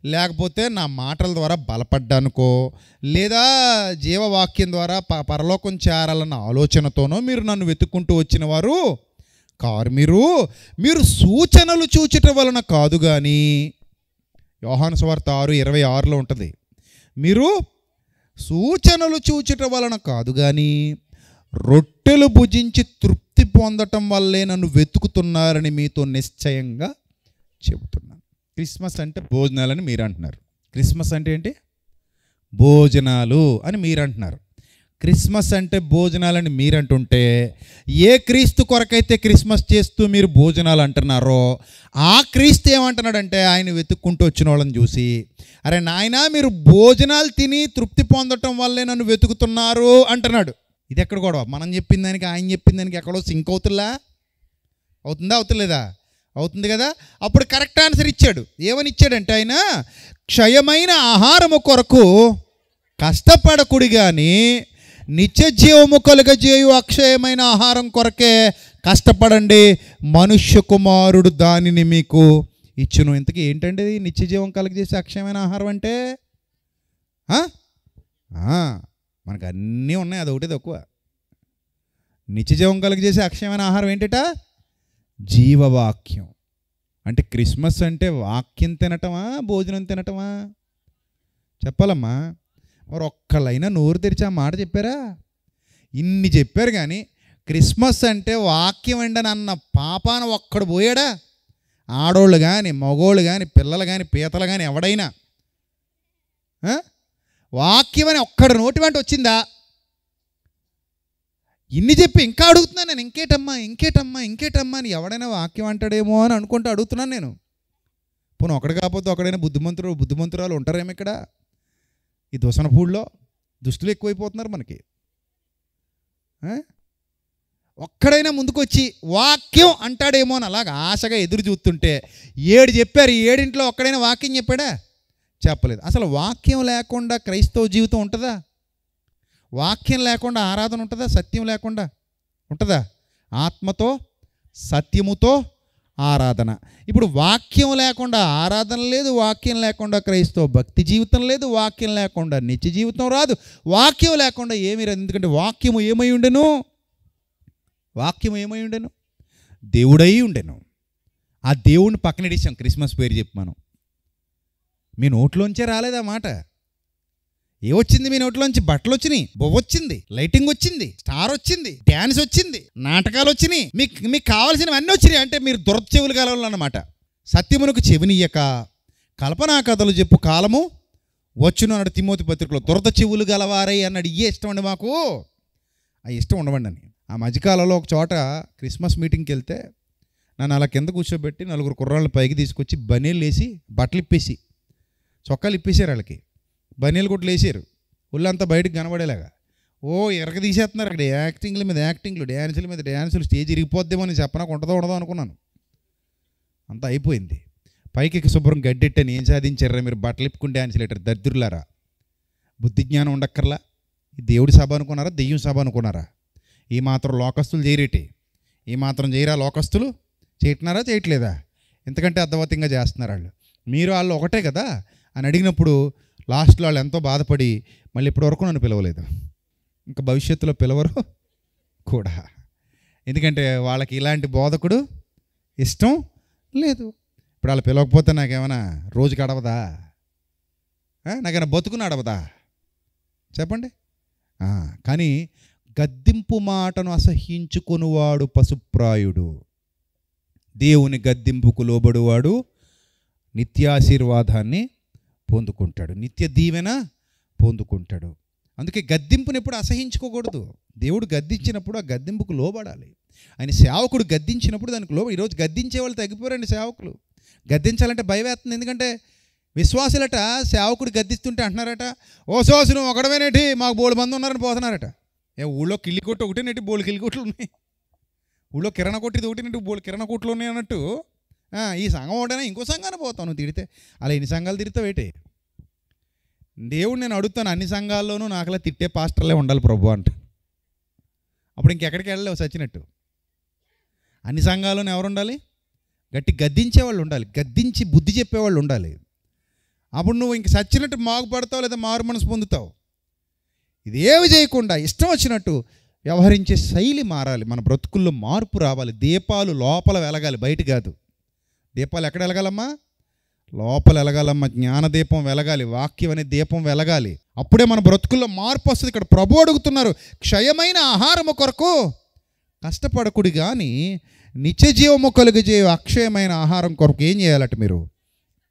Speaker 1: లేకపోతే నా మాటల ద్వారా బలపడ్డానికో, లేదా జీవవాక్యం ద్వారా పరలోకం చేరాలన్న ఆలోచనతోనో మీరు నన్ను వెతుక్కుంటూ వచ్చిన వారు కారు. మీరు సూచనలు చూచుట వలన కాదు కానీ, యోహాను సువార్త 6:26లో ఉంటుంది, మీరు సూచనలు చూచుట వలన కాదు కానీ రొట్టెలు భుజించి తృప్తి పొందటం వల్లే నన్ను వెతుకుతున్నారని మీతో నిశ్చయంగా చెబుతున్నాను. క్రిస్మస్ అంటే భోజనాలని మీరు అంటున్నారు. క్రిస్మస్ అంటే ఏంటి? భోజనాలు అని మీరు అంటున్నారు. క్రిస్మస్ అంటే భోజనాలని మీరంటుంటే, ఏ క్రీస్తు కొరకైతే క్రిస్మస్ చేస్తూ మీరు భోజనాలు అంటున్నారో ఆ క్రీస్తు ఏమంటున్నాడంటే, ఆయన వెతుక్కుంటూ వచ్చిన వాళ్ళని చూసి, అరే నాయనా మీరు భోజనాలు తిని తృప్తి పొందటం వల్లే నన్ను వెతుకుతున్నారు అంటున్నాడు. ఇది ఎక్కడ గొడవ? మనం చెప్పిన దానికి ఆయన చెప్పిన దానికి ఎక్కడో సింక్ అవుతుందా? అవుతులేదా? అవుతుంది కదా. అప్పుడు కరెక్ట్ ఆన్సర్ ఇచ్చాడు. ఏమని ఇచ్చాడంటే, ఆయన క్షయమైన ఆహారము కొరకు కష్టపడకుడి కానీ నిత్య జీవము కలుగజేయు అక్షయమైన ఆహారం కొరకే కష్టపడండి, మనుష్య కుమారుడు దానిని మీకు ఇచ్చును. ఇంతకీ ఏంటండి నిత్య జీవం కలుగజేసే అక్షయమైన ఆహారం అంటే? మనకు అన్నీ ఉన్నాయి, అదొకటి తక్కువ. నిత్య జీవం కలుగజేసే అక్షయమైన ఆహారం ఏంటట? జీవవాక్యం. అంటే క్రిస్మస్ అంటే వాక్యం తినటమా, భోజనం తినటమా? చెప్పాలమ్మా. మరి ఒక్కళ్ళైనా నోరు తెరిచి ఆ మాట చెప్పారా? ఇన్ని చెప్పారు కానీ క్రిస్మస్ అంటే వాక్యం అండి అన్న పాపాన ఒక్కడు పోయాడా? ఆడోళ్ళు కానీ, మగోళ్ళు కానీ, పిల్లలు కానీ, పీతలు కానీ ఎవడైనా వాక్యం అని ఒక్కడు నోటి వెంట వచ్చిందా? ఇన్ని చెప్పి ఇంకా అడుగుతున్నాను నేను, ఇంకేటమ్మా అని ఎవడైనా వాక్యం అంటాడేమో అని అనుకుంటూ అడుగుతున్నాను నేను. పోనీ ఒకడు కాకపోతే ఒకడైనా బుద్ధిమంతురాలు ఉంటారేమో ఇక్కడ ఈ దూసనపూడిలో? దుస్తులు ఎక్కువైపోతున్నారు మనకి. ఒక్కడైనా ముందుకొచ్చి వాక్యం అంటాడేమో అని అలాగ ఆశగా ఎదురు చూస్తుంటే 7 చెప్పారు. 7 ఒక్కడైనా వాక్యం చెప్పాడా? చెప్పలేదు. అసలు వాక్యం లేకుండా క్రైస్తవ జీవితం ఉంటుందా? వాక్యం లేకుండా ఆరాధన ఉంటుందా? సత్యం లేకుండా ఉంటుందా? ఆత్మతో సత్యముతో ఆరాధన. ఇప్పుడు వాక్యం లేకుండా ఆరాధన లేదు, వాక్యం లేకుండా క్రైస్తవ భక్తి జీవితం లేదు, వాక్యం లేకుండా నిత్య జీవితం రాదు, వాక్యం లేకుండా ఏమీ రాదు. ఎందుకంటే వాక్యము ఏమై ఉండెను? దేవుడై ఉండెను. ఆ దేవుడిని పక్కనడిసాం క్రిస్మస్ పేరు చెప్పి మనం. మీ నోట్లోంచే రాలేదా మాట? ఏమొచ్చింది మీ నోట్లోంచి? బట్టలు వచ్చినాయి, బొవ్వ వచ్చింది, లైటింగ్ వచ్చింది, స్టార్ వచ్చింది, డ్యాన్స్ వచ్చింది, నాటకాలు వచ్చినాయి, మీకు కావాల్సినవన్నీ వచ్చినాయి. అంటే మీరు దురద చెవులు కలవాలన్నమాట. సత్యమునకు చెవినియ్యక కల్పనా కథలు చెప్పు కాలము వచ్చును అన్నాడు తిమోతి పత్రికలో. దురద చెవులు గలవారై అన్నాడు. ఇష్టం అండి మాకు, ఆ ఇష్టం ఉండవండి అని. ఆ మధ్యకాలంలో ఒక చోట క్రిస్మస్ మీటింగ్కి వెళ్తే నన్ను అలా కింద కూర్చోబెట్టి 4 కుర్రాళ్ళని పైకి తీసుకొచ్చి బనీళ్ళు వేసి బట్టలు ఇప్పేసి చొక్కాలు ఇప్పేశారు. వాళ్ళకి బనీలు కూడా లేచారు, ఒళ్ళంతా బయటకు కనబడేలాగా. ఎరగ తీసేస్తున్నారు అక్కడ. యాక్టింగ్ల మీద యాక్టింగ్లు, డ్యాన్సుల మీద డ్యాన్సులు. స్టేజ్ ఇరిగిపోద్దేమో అని చెప్పనకు ఉండదో అనుకున్నాను. అంతా అయిపోయింది. పైకి శుభ్రం గడ్డెట్టని ఏం సాధించారా మీరు? బట్టలు ఇప్పుకుని డ్యాన్సులు పెట్టారు. దరిద్రులారా, బుద్ధి జ్ఞానం ఉండక్కర్లా. ఈ దేవుడి సభ అనుకున్నారా? దెయ్యం సభ అనుకున్నారా? ఈ మాత్రం లోకస్తులు చేయరేటి? ఈ మాత్రం చేయరా లోకస్తులు? చేయట్నారా? చేయట్లేదా? ఎంతకంటే అర్థవతంగా చేస్తున్నారు వాళ్ళు. మీరు వాళ్ళు ఒకటే కదా అని అడిగినప్పుడు లాస్ట్లో వాళ్ళు ఎంతో బాధపడి మళ్ళీ ఇప్పటివరకు నన్ను పిలవలేదు, ఇంకా భవిష్యత్తులో పిలవరు కూడా. ఎందుకంటే వాళ్ళకి ఇలాంటి బోధకుడు ఇష్టం లేదు. ఇప్పుడు వాళ్ళు పిలవకపోతే నాకేమైనా రోజు గడవదా? నాకైనా బతుకుని అడవదా? చెప్పండి. కానీ గద్దింపు మాటను అసహ్యించుకొనువాడు పశుప్రాయుడు, దేవుని గద్దింపుకు లోబడువాడు నిత్యాశీర్వాదాన్ని పొందుకుంటాడు, నిత్య దీవెన పొందుకుంటాడు. అందుకే గద్దింపుని ఎప్పుడు అసహించుకోకూడదు. దేవుడు గద్దించినప్పుడు ఆ గద్దింపుకు లోబడాలి. ఆయన సేవకుడు గద్దించినప్పుడు దానికి ఈరోజు గద్దించే వాళ్ళు తగ్గిపోరండి. సేవకులు గద్దించాలంటే భయవేస్తుంది. ఎందుకంటే విశ్వాసులట సేవకుడు గద్దిస్తుంటే అంటున్నారట, ఓ సోసును ఒకడమేనేటి, మాకు 3 మంది ఉన్నారని పోతున్నారట. ఊళ్ళో కిల్లి కొట్టు ఒకటేనేటి, 3 కిల్లి కొట్లు ఉన్నాయి. ఊళ్ళో కిరణ కొట్టిది ఒకటేనేటి, 3 కిరణ కొట్లు ఉన్నాయి అన్నట్టు ఈ సంఘం ఒకటైనా ఇంకో సంఘాన్ని పోతావు నువ్వు తిడితే. అలా ఎన్ని సంఘాలు తిరుగుతావు ఏంటి? దేవుడు నేను అడుగుతాను, అన్ని సంఘాల్లోనూ నాకులా తిట్టే పాస్టర్లే ఉండాలి ప్రభు అంట. అప్పుడు ఇంకెక్కడికి వెళ్ళలేవు సచ్చినట్టు. అన్ని సంఘాల్లోనూ ఎవరు ఉండాలి? గట్టి గద్దించేవాళ్ళు ఉండాలి, గద్దించి బుద్ధి చెప్పేవాళ్ళు ఉండాలి. అప్పుడు నువ్వు ఇంక సచ్చినట్టు మాగుపడతావు లేదా మారు మనసు పొందుతావు. ఇదేమి చేయకుండా ఇష్టం వచ్చినట్టు వ్యవహరించే శైలి మారాలి. మన బ్రతుకుల్లో మార్పు రావాలి. దీపాలు లోపల వెలగాలి, బయట కాదు. దీపాలు ఎక్కడ వెలగాలమ్మా? లోపల వెలగాలమ్మా. జ్ఞానదీపం వెలగాలి, వాక్యం అనే దీపం వెలగాలి. అప్పుడే మన బ్రతుకుల్లో మార్పు వస్తుంది. ఇక్కడ ప్రభు అడుగుతున్నారు, క్షయమైన ఆహారము కొరకు కష్టపడకుడి కానీ నిత్య జీవము కలుగజేయు అక్షయమైన ఆహారం కొరకు ఏం చేయాలట? మీరు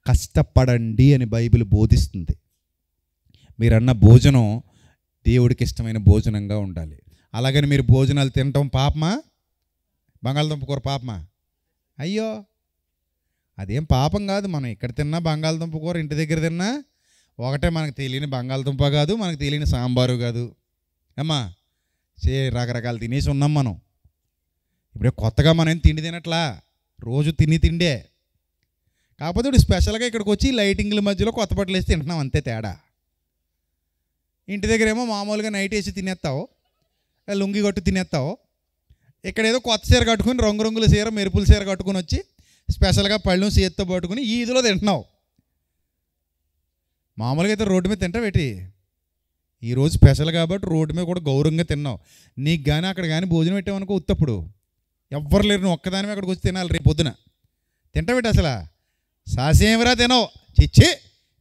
Speaker 1: కష్టపడండి అని బైబిల్ బోధిస్తుంది. మీరన్న భోజనం దేవుడికి ఇష్టమైన భోజనంగా ఉండాలి. అలాగని మీరు భోజనాలు తినటం పాపమా? బంగాళదుంప కూర పాపమా? అయ్యో, అదేం పాపం కాదు. మనం ఇక్కడ తిన్నా బంగాళదుంప కూర, ఇంటి దగ్గర తిన్నా ఒకటే. మనకు తెలియని బంగాళదుంప కాదు, మనకు తెలియని సాంబారు కాదు. అమ్మా రకరకాలు తినేసి ఉన్నాం మనం. ఇప్పుడే కొత్తగా మనం ఏం తిండి తినట్లా, రోజు తిండే. కాకపోతే ఇప్పుడు స్పెషల్గా ఇక్కడికి వచ్చి లైటింగ్ల మధ్యలో కొత్త బట్టలు వేసి తింటున్నాం, అంతే తేడా. ఇంటి దగ్గర ఏమో మామూలుగా నైట్ వేసి తినేస్తావు, లుంగి కట్టు తినేస్తావు. ఇక్కడ ఏదో కొత్త చీర కట్టుకుని, రంగురంగుల చీర, మెరుపుల చీర కట్టుకుని వచ్చి స్పెషల్గా పళ్ళు చేత్తో పట్టుకుని ఈదిలో తింటున్నావు. మామూలుగా అయితే రోడ్డు మీద తింటావు పెట్టి, ఈరోజు స్పెషల్ కాబట్టి రోడ్డు మీద కూడా గౌరవంగా తిన్నావు. నీకు కానీ అక్కడ కానీ భోజనం పెట్టామనుకో ఉత్తప్పుడు ఎవ్వరు లేరు, నువ్వు ఒక్కదానివి అక్కడికి వచ్చి తినాలి. రేపు పొద్దున తింటావు అసలు సాసేమరా తినవు. చిచ్చి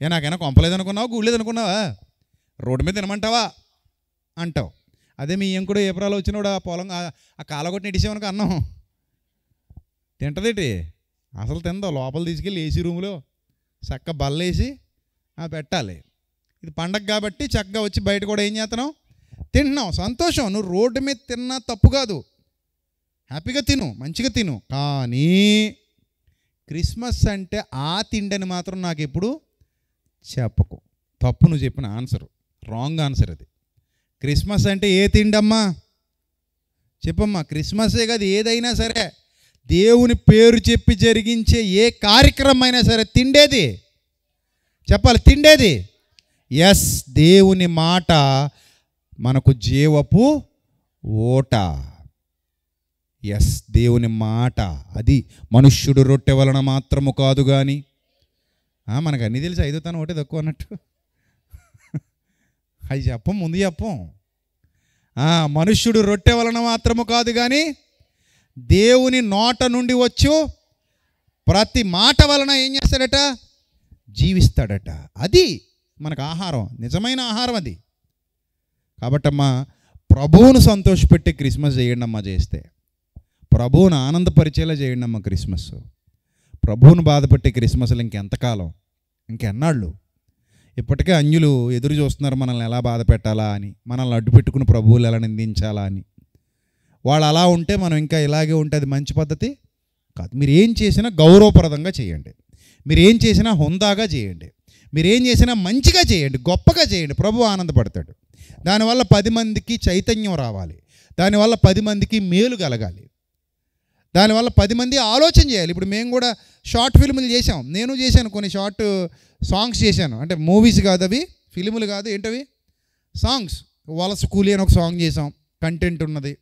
Speaker 1: నాకైనా కొంపలేదనుకున్నావా, గుళ్ళేదనుకున్నావా, రోడ్డు మీద తినమంటావా అంటావు. అదే మీ ఇంకుడు ఏప్రాలు వచ్చినప్పుడు ఆ పొలం ఆ కాలగొట్టిన ఇడిసేమనుకో అన్నం తింటదేటి, అసలు తిందావు. లోపల తీసుకెళ్ళి ఏసీ రూములో చక్క బల్లేసి పెట్టాలి. ఇది పండగ కాబట్టి చక్కగా వచ్చి బయట కూడా ఏం చేస్తున్నావు, తింటున్నావు. సంతోషం, నువ్వు రోడ్డు మీద తిన్నా తప్పు కాదు, హ్యాపీగా తిను, మంచిగా తిను. కానీ క్రిస్మస్ అంటే ఆ తిండని మాత్రం నాకు ఎప్పుడు చెప్పకు. తప్పు, నువ్వు చెప్పిన ఆన్సర్ రాంగ్ ఆన్సర్ అది. క్రిస్మస్ అంటే ఏ తిండమ్మా చెప్పమ్మా? క్రిస్మసే కాదు, ఏదైనా సరే దేవుని పేరు చెప్పి జరిగించే ఏ కార్యక్రమం అయినా సరే తిండేది చెప్పాలి, తిండేది. ఎస్, దేవుని మాట మనకు జీవపు ఓట. ఎస్, దేవుని మాట అది. మనుష్యుడు రొట్టె వలన మాత్రము కాదు కానీ, మనకు అన్నీ తెలిసి 5వ తన ఒకటే తక్కువ అన్నట్టు. అవి చెప్పం, ముందు చెప్పం. మనుష్యుడు రొట్టె వలన మాత్రము కాదు కానీ దేవుని నోట నుండి వచ్చు ప్రతి మాట వలన ఏం చేస్తాడట, జీవిస్తాడట. అది మనకు ఆహారం, నిజమైన ఆహారం అది. కాబట్టమ్మా ప్రభువును సంతోషపెట్టి క్రిస్మస్ చేయండి అమ్మా. చేస్తే ప్రభువును ఆనందపరిచేలా చేయండి అమ్మా క్రిస్మస్. ప్రభువును బాధపెట్టే క్రిస్మస్లు ఇంకెంతకాలం, ఇంకెన్నాళ్ళు? ఇప్పటికే అన్యులు ఎదురు చూస్తున్నారు మనల్ని ఎలా బాధ పెట్టాలా అని, మనల్ని అడ్డు పెట్టుకుని ప్రభువులు ఎలా నిందించాలా అని. వాళ్ళు అలా ఉంటే మనం ఇంకా ఇలాగే ఉంటే అది మంచి పద్ధతి కాదు. మీరు ఏం చేసినా గౌరవప్రదంగా చేయండి, మీరు ఏం చేసినా హుందాగా చేయండి, మీరు ఏం చేసినా మంచిగా చేయండి, గొప్పగా చేయండి. ప్రభువు ఆనందపడతాడు. దానివల్ల 10 మందికి చైతన్యం రావాలి, దానివల్ల 10 మందికి మేలు కలగాలి, దానివల్ల 10 మంది ఆలోచన చేయాలి. ఇప్పుడు మేము కూడా షార్ట్ ఫిల్ములు చేసాం, నేను చేశాను, కొన్ని షార్ట్ సాంగ్స్ చేశాను. అంటే మూవీస్ కాదు అవి, ఫిలిములు కాదు, ఏంటవి సాంగ్స్. వలస కూలి అని ఒక సాంగ్ చేసాం, కంటెంట్ ఉన్నది,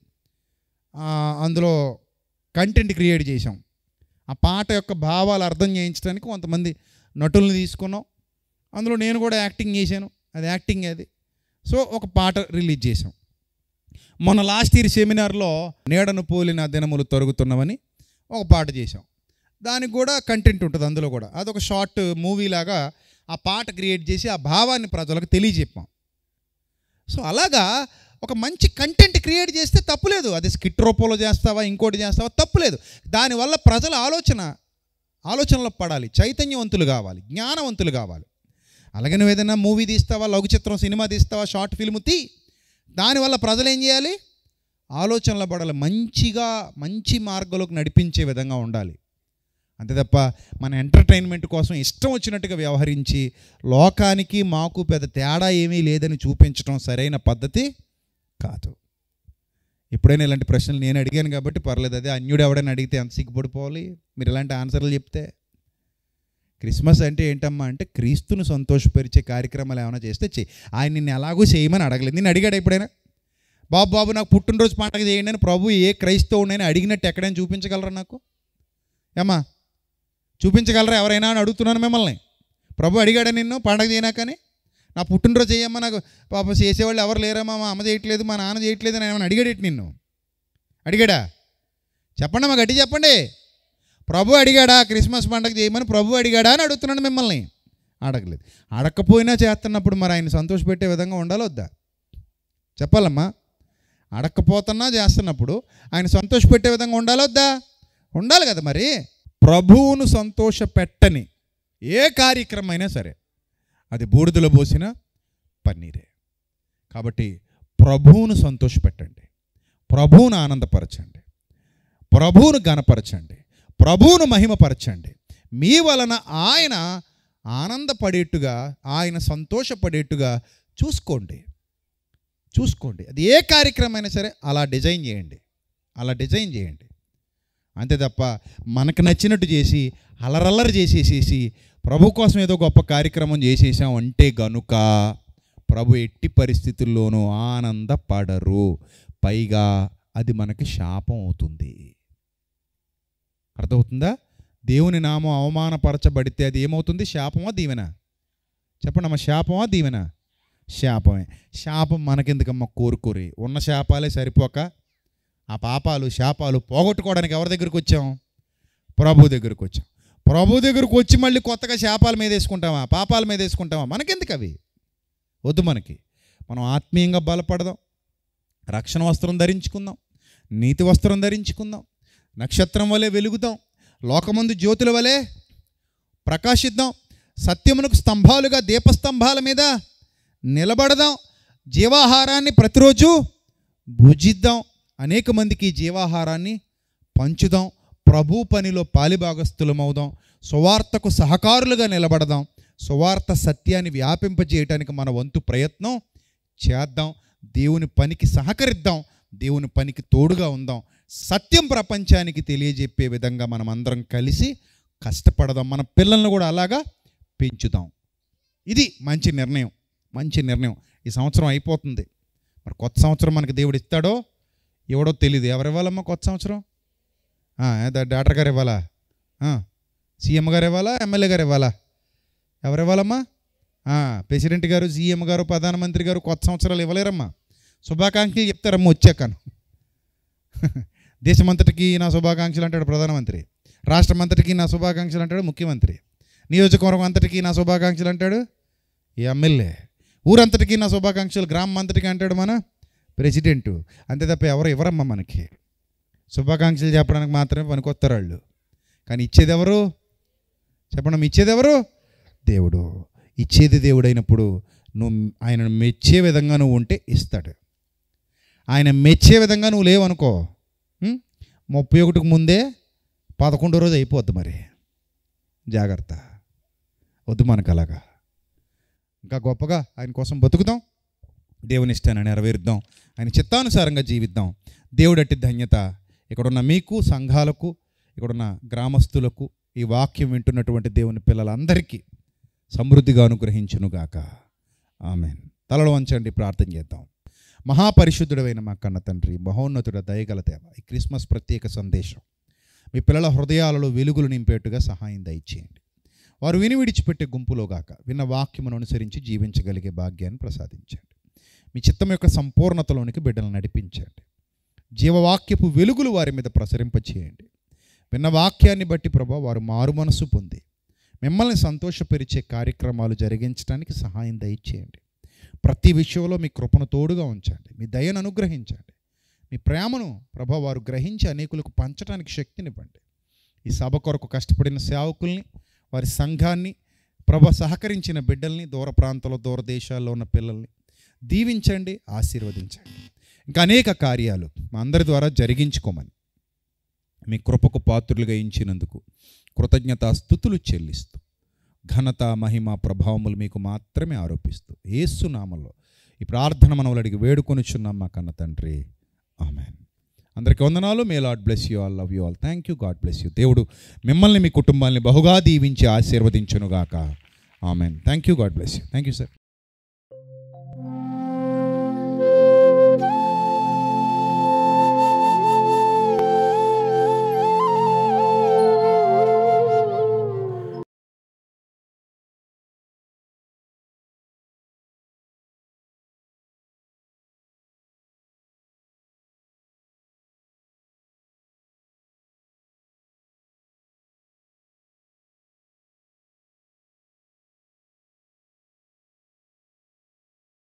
Speaker 1: అందులో కంటెంట్ క్రియేట్ చేసాం. ఆ పాట యొక్క భావాలు అర్థం చేయించడానికి కొంతమంది నటుల్ని తీసుకున్నాం, అందులో నేను కూడా యాక్టింగ్ చేశాను, అది యాక్టింగ్ అది. సో ఒక పాట రిలీజ్ చేసాం. మొన్న లాస్ట్ ఇయర్ సెమినార్లో నీడను పోలిన దినములు తరుగుతున్నామని ఒక పాట చేసాం. దానికి కూడా కంటెంట్ ఉంటుంది అందులో కూడా. అదొక షార్ట్ మూవీ లాగా ఆ పాట క్రియేట్ చేసి ఆ భావాన్ని ప్రజలకు తెలియజెప్పాం. సో అలాగా ఒక మంచి కంటెంట్ క్రియేట్ చేస్తే తప్పులేదు. అది స్కిట్ రూపంలో చేస్తావా, ఇంకోటి చేస్తావా, తప్పులేదు. దానివల్ల ప్రజల ఆలోచనలో పడాలి, చైతన్యవంతులు కావాలి, జ్ఞానవంతులు కావాలి. అలాగే నువ్వు ఏదైనా మూవీ తీస్తావా, లఘు చిత్రం, సినిమా తీస్తావా, షార్ట్ ఫిల్మ్ తీ, దానివల్ల ప్రజలు ఏం చేయాలి, ఆలోచనలో పడాలి, మంచి మార్గంలోకి నడిపించే విధంగా ఉండాలి. అంతే తప్ప మన ఎంటర్టైన్మెంట్ కోసం ఇష్టం వచ్చినట్టుగా వ్యవహరించి లోకానికి మాకు పెద్ద తేడా ఏమీ లేదని చూపించడం సరైన పద్ధతి కాదు. ఎప్పుడైనా ఇలాంటి ప్రశ్నలు నేను అడిగాను కాబట్టి పర్లేదు. అదే అన్యుడు ఎవడైనా అడిగితే ఎంత సిగ్గుపడిపోవాలి మీరు ఇలాంటి ఆన్సర్లు చెప్తే. క్రిస్మస్ అంటే ఏంటమ్మా అంటే క్రీస్తును సంతోషపరిచే కార్యక్రమాలు ఏమైనా చేస్తే చెయ్యి. ఆయన నిన్ను ఎలాగో చేయమని అడగలేదు. నిన్ను అడిగాడు ఎప్పుడైనా, బాబు నాకు పుట్టినరోజు పండగ చేయండి అని ప్రభు ఏ క్రైస్తవుడైనా అడిగినట్టు ఎక్కడైనా చూపించగలరా? నాకు ఏమ్మా చూపించగలరా ఎవరైనా అని అడుగుతున్నాను మిమ్మల్ని. ప్రభు అడిగాడా నిన్ను పండగ చేయనాకని, నా పుట్టినరోజు చేయమ్మా, నాకు పాప చేసేవాళ్ళు ఎవరు లేరమ్మా, మా అమ్మ చేయట్లేదు, మా నాన్న చేయట్లేదు అని ఏమైనా అడిగాడేటి నిన్ను? అడిగాడా? చెప్పండి అమ్మా, గట్టి చెప్పండి. ప్రభు అడిగాడా క్రిస్మస్ పండగ చేయమని? ప్రభు అడిగాడా అని అడుగుతున్నాను మిమ్మల్ని. అడగలేదు. అడగకపోయినా చేస్తున్నప్పుడు మరి ఆయన సంతోషపెట్టే విధంగా ఉండాలి వద్దా? చెప్పాలమ్మా. అడగకపోతున్నా చేస్తున్నప్పుడు ఆయన సంతోషపెట్టే విధంగా ఉండాలి వద్దా? ఉండాలి కదా. మరి ప్రభువును సంతోషపెట్టని ఏ కార్యక్రమం అయినా సరే అది బూడిదలో పోసిన పన్నీరే. కాబట్టి ప్రభువును సంతోషపెట్టండి, ప్రభువును ఆనందపరచండి, ప్రభువును ఘనపరచండి, ప్రభువును మహిమపరచండి. మీ వలన ఆయన ఆనందపడేట్టుగా, ఆయన సంతోషపడేట్టుగా చూసుకోండి. అది ఏ కార్యక్రమం అయినా సరే అలా డిజైన్ చేయండి. అంతే తప్ప మనకు నచ్చినట్టు చేసి అలరల్లరి చేసేసేసి ప్రభు కోసం ఏదో గొప్ప కార్యక్రమం చేసేసాం అంటే గనుక ప్రభు ఎట్టి పరిస్థితుల్లోనూ ఆనందపడరు. పైగా అది మనకి శాపం అవుతుంది. అర్థమవుతుందా? దేవుని నామం అవమానపరచబడితే అది ఏమవుతుంది? శాపమా దీవెన? చెప్పండి అమ్మ, శాపమా దీవెన? శాపమే. శాపం మనకెందుకమ్మ? కోరుకోరి ఉన్న శాపాలే సరిపోక ఆ పాపాలు శాపాలు పోగొట్టుకోవడానికి ఎవరి దగ్గరికి వచ్చాం? ప్రభు దగ్గరికి వచ్చాం. ప్రభు దగ్గరకు వచ్చి మళ్ళీ కొత్తగా శాపాల మీద వేసుకుంటామా, పాపాల మీద వేసుకుంటామా? మనకెందుకు అవి? వద్దు. మనం ఆత్మీయంగా బలపడదాం, రక్షణ వస్త్రం ధరించుకుందాం, నీతి వస్త్రం ధరించుకుందాం, నక్షత్రం వలె వెలుగుదాం, లోకమందు జ్యోతుల వలె ప్రకాశిద్దాం, సత్యమునకు స్తంభాలుగా దీపస్తంభాల మీద నిలబడదాం, జీవాహారాన్ని ప్రతిరోజు భుజిద్దాం, అనేక మందికి జీవాహారాన్ని పంచుదాం, ప్రభు పనిలో పాలిభాగస్థులమవుదాం, సువార్తకు సహకారులుగా నిలబడదాం, సువార్త సత్యాన్ని వ్యాపింపజేయటానికి మన వంతు ప్రయత్నం చేద్దాం, దేవుని పనికి సహకరిద్దాం, దేవుని పనికి తోడుగా ఉందాం, సత్యం ప్రపంచానికి తెలియజెప్పే విధంగా మనం అందరం కలిసి కష్టపడదాం, మన పిల్లలను కూడా అలాగా పెంచుదాం. ఇది మంచి నిర్ణయం. ఈ సంవత్సరం అయిపోతుంది. మరి కొత్త సంవత్సరం మనకి దేవుడు ఇస్తాడో ఎవడో తెలియదు. ఎవరు ఇవ్వాలమ్మా కొత్త సంవత్సరం? డాక్టర్ గారు ఇవ్వాలా? సీఎం గారు ఇవ్వాలా? ఎమ్మెల్యే గారు ఇవ్వాలా? ఎవరు ఇవ్వాలమ్మా? ప్రెసిడెంట్ గారు, సీఎం గారు, ప్రధానమంత్రి గారు కొత్త సంవత్సరాలు ఇవ్వలేరమ్మా. శుభాకాంక్షలు చెప్తారమ్మా వచ్చాకను. దేశమంతటికి నా శుభాకాంక్షలు అంటాడు ప్రధానమంత్రి, రాష్ట్రం అంతటికి నా శుభాకాంక్షలు అంటాడు ముఖ్యమంత్రి, నియోజకవర్గం అంతటికి నా శుభాకాంక్షలు అంటాడు ఈ ఎమ్మెల్యే, ఊరంతటికి నా శుభాకాంక్షలు గ్రామం అంతటికి అంటాడు మన ప్రెసిడెంటు. అంతే తప్ప ఎవరు ఇవ్వరమ్మా మనకి. శుభాకాంక్షలు చెప్పడానికి మాత్రమే పనికొస్తారు వాళ్ళు. కానీ ఇచ్చేది ఎవరు? చెప్పండి, ఇచ్చేది ఎవరు? దేవుడు. ఇచ్చేది దేవుడు అయినప్పుడు నువ్వు ఆయన మెచ్చే విధంగా నువ్వు ఉంటే ఇస్తాడు. ఆయన మెచ్చే విధంగా నువ్వు లేవనుకో, 31కి ముందే 11వ రోజు అయిపోద్ది. మరి జాగ్రత్త, వద్దు మనకు అలాగా. ఇంకా గొప్పగా ఆయన కోసం బతుకుదాం, దేవుని ఇష్టాన్ని నెరవేరుద్దాం, ఆయన చిత్తానుసారంగా జీవిద్దాం. దేవుడట్టి ధన్యత ఇక్కడున్న మీకు, సంఘాలకు, ఇక్కడున్న గ్రామస్తులకు, ఈ వాక్యం వింటున్నటువంటి దేవుని పిల్లలందరికీ సమృద్ధిగా అనుగ్రహించునుగాక. ఆమెన్. తలలు వంచండి, ప్రార్థన చేద్దాం. మహాపరిశుద్ధుడైన మా కన్న తండ్రి, మహోన్నతుడ, దయగల దేవ, ఈ క్రిస్మస్ ప్రత్యేక సందేశం మీ పిల్లల హృదయాలలో వెలుగులు నింపేట్టుగా సహాయం దయచేయండి. వారు విని విడిచిపెట్టే గుంపులో గాక విన్న వాక్యమును అనుసరించి జీవించగలిగే భాగ్యాన్ని ప్రసాదించండి. మీ చిత్తం యొక్క సంపూర్ణతలోనికి బిడ్డలను నడిపించండి. జీవవాక్యపు వెలుగులు వారి మీద ప్రసరింపచేయండి. విన్న వాక్యాన్ని బట్టి ప్రభా వారు మారు మనసు పొంది మిమ్మల్ని సంతోషపరిచే కార్యక్రమాలు జరిగించడానికి సహాయం దయచేయండి. ప్రతి విషయంలో మీ కృపను తోడుగా ఉంచండి, మీ దయను అనుగ్రహించండి, మీ ప్రేమను ప్రభా వారు గ్రహించి అనేకులకు పంచడానికి శక్తినివ్వండి. ఈ సభ కొరకు కష్టపడిన సేవకుల్ని, వారి సంఘాన్ని, ప్రభ సహకరించిన బిడ్డల్ని, దూర ప్రాంతాల్లో, దూర దేశాల్లో ఉన్న పిల్లల్ని దీవించండి, ఆశీర్వదించండి. ఇంకా అనేక కార్యాలు మా అందరి ద్వారా జరిగించుకోమని మీ కృపకు పాత్రులుగా ఇచ్చినందుకు కృతజ్ఞతాస్తుతులు చెల్లిస్తూ ఘనత, మహిమ, ప్రభావములు మీకు మాత్రమే ఆరోపిస్తూ యేసు నామములో ఈ ప్రార్థన మనవులు అడిగి వేడుకొనిచున్నాం మా కన్న తండ్రి. ఆమెన్. అందరికీ వందనాలు. May lord bless you all, love you all, thank you, god bless you. దేవుడు మిమ్మల్ని, మీ కుటుంబాన్ని బహుగా దీవించి ఆశీర్వదించునుగాక. Amen. Thank you, god bless you. Thank you sir.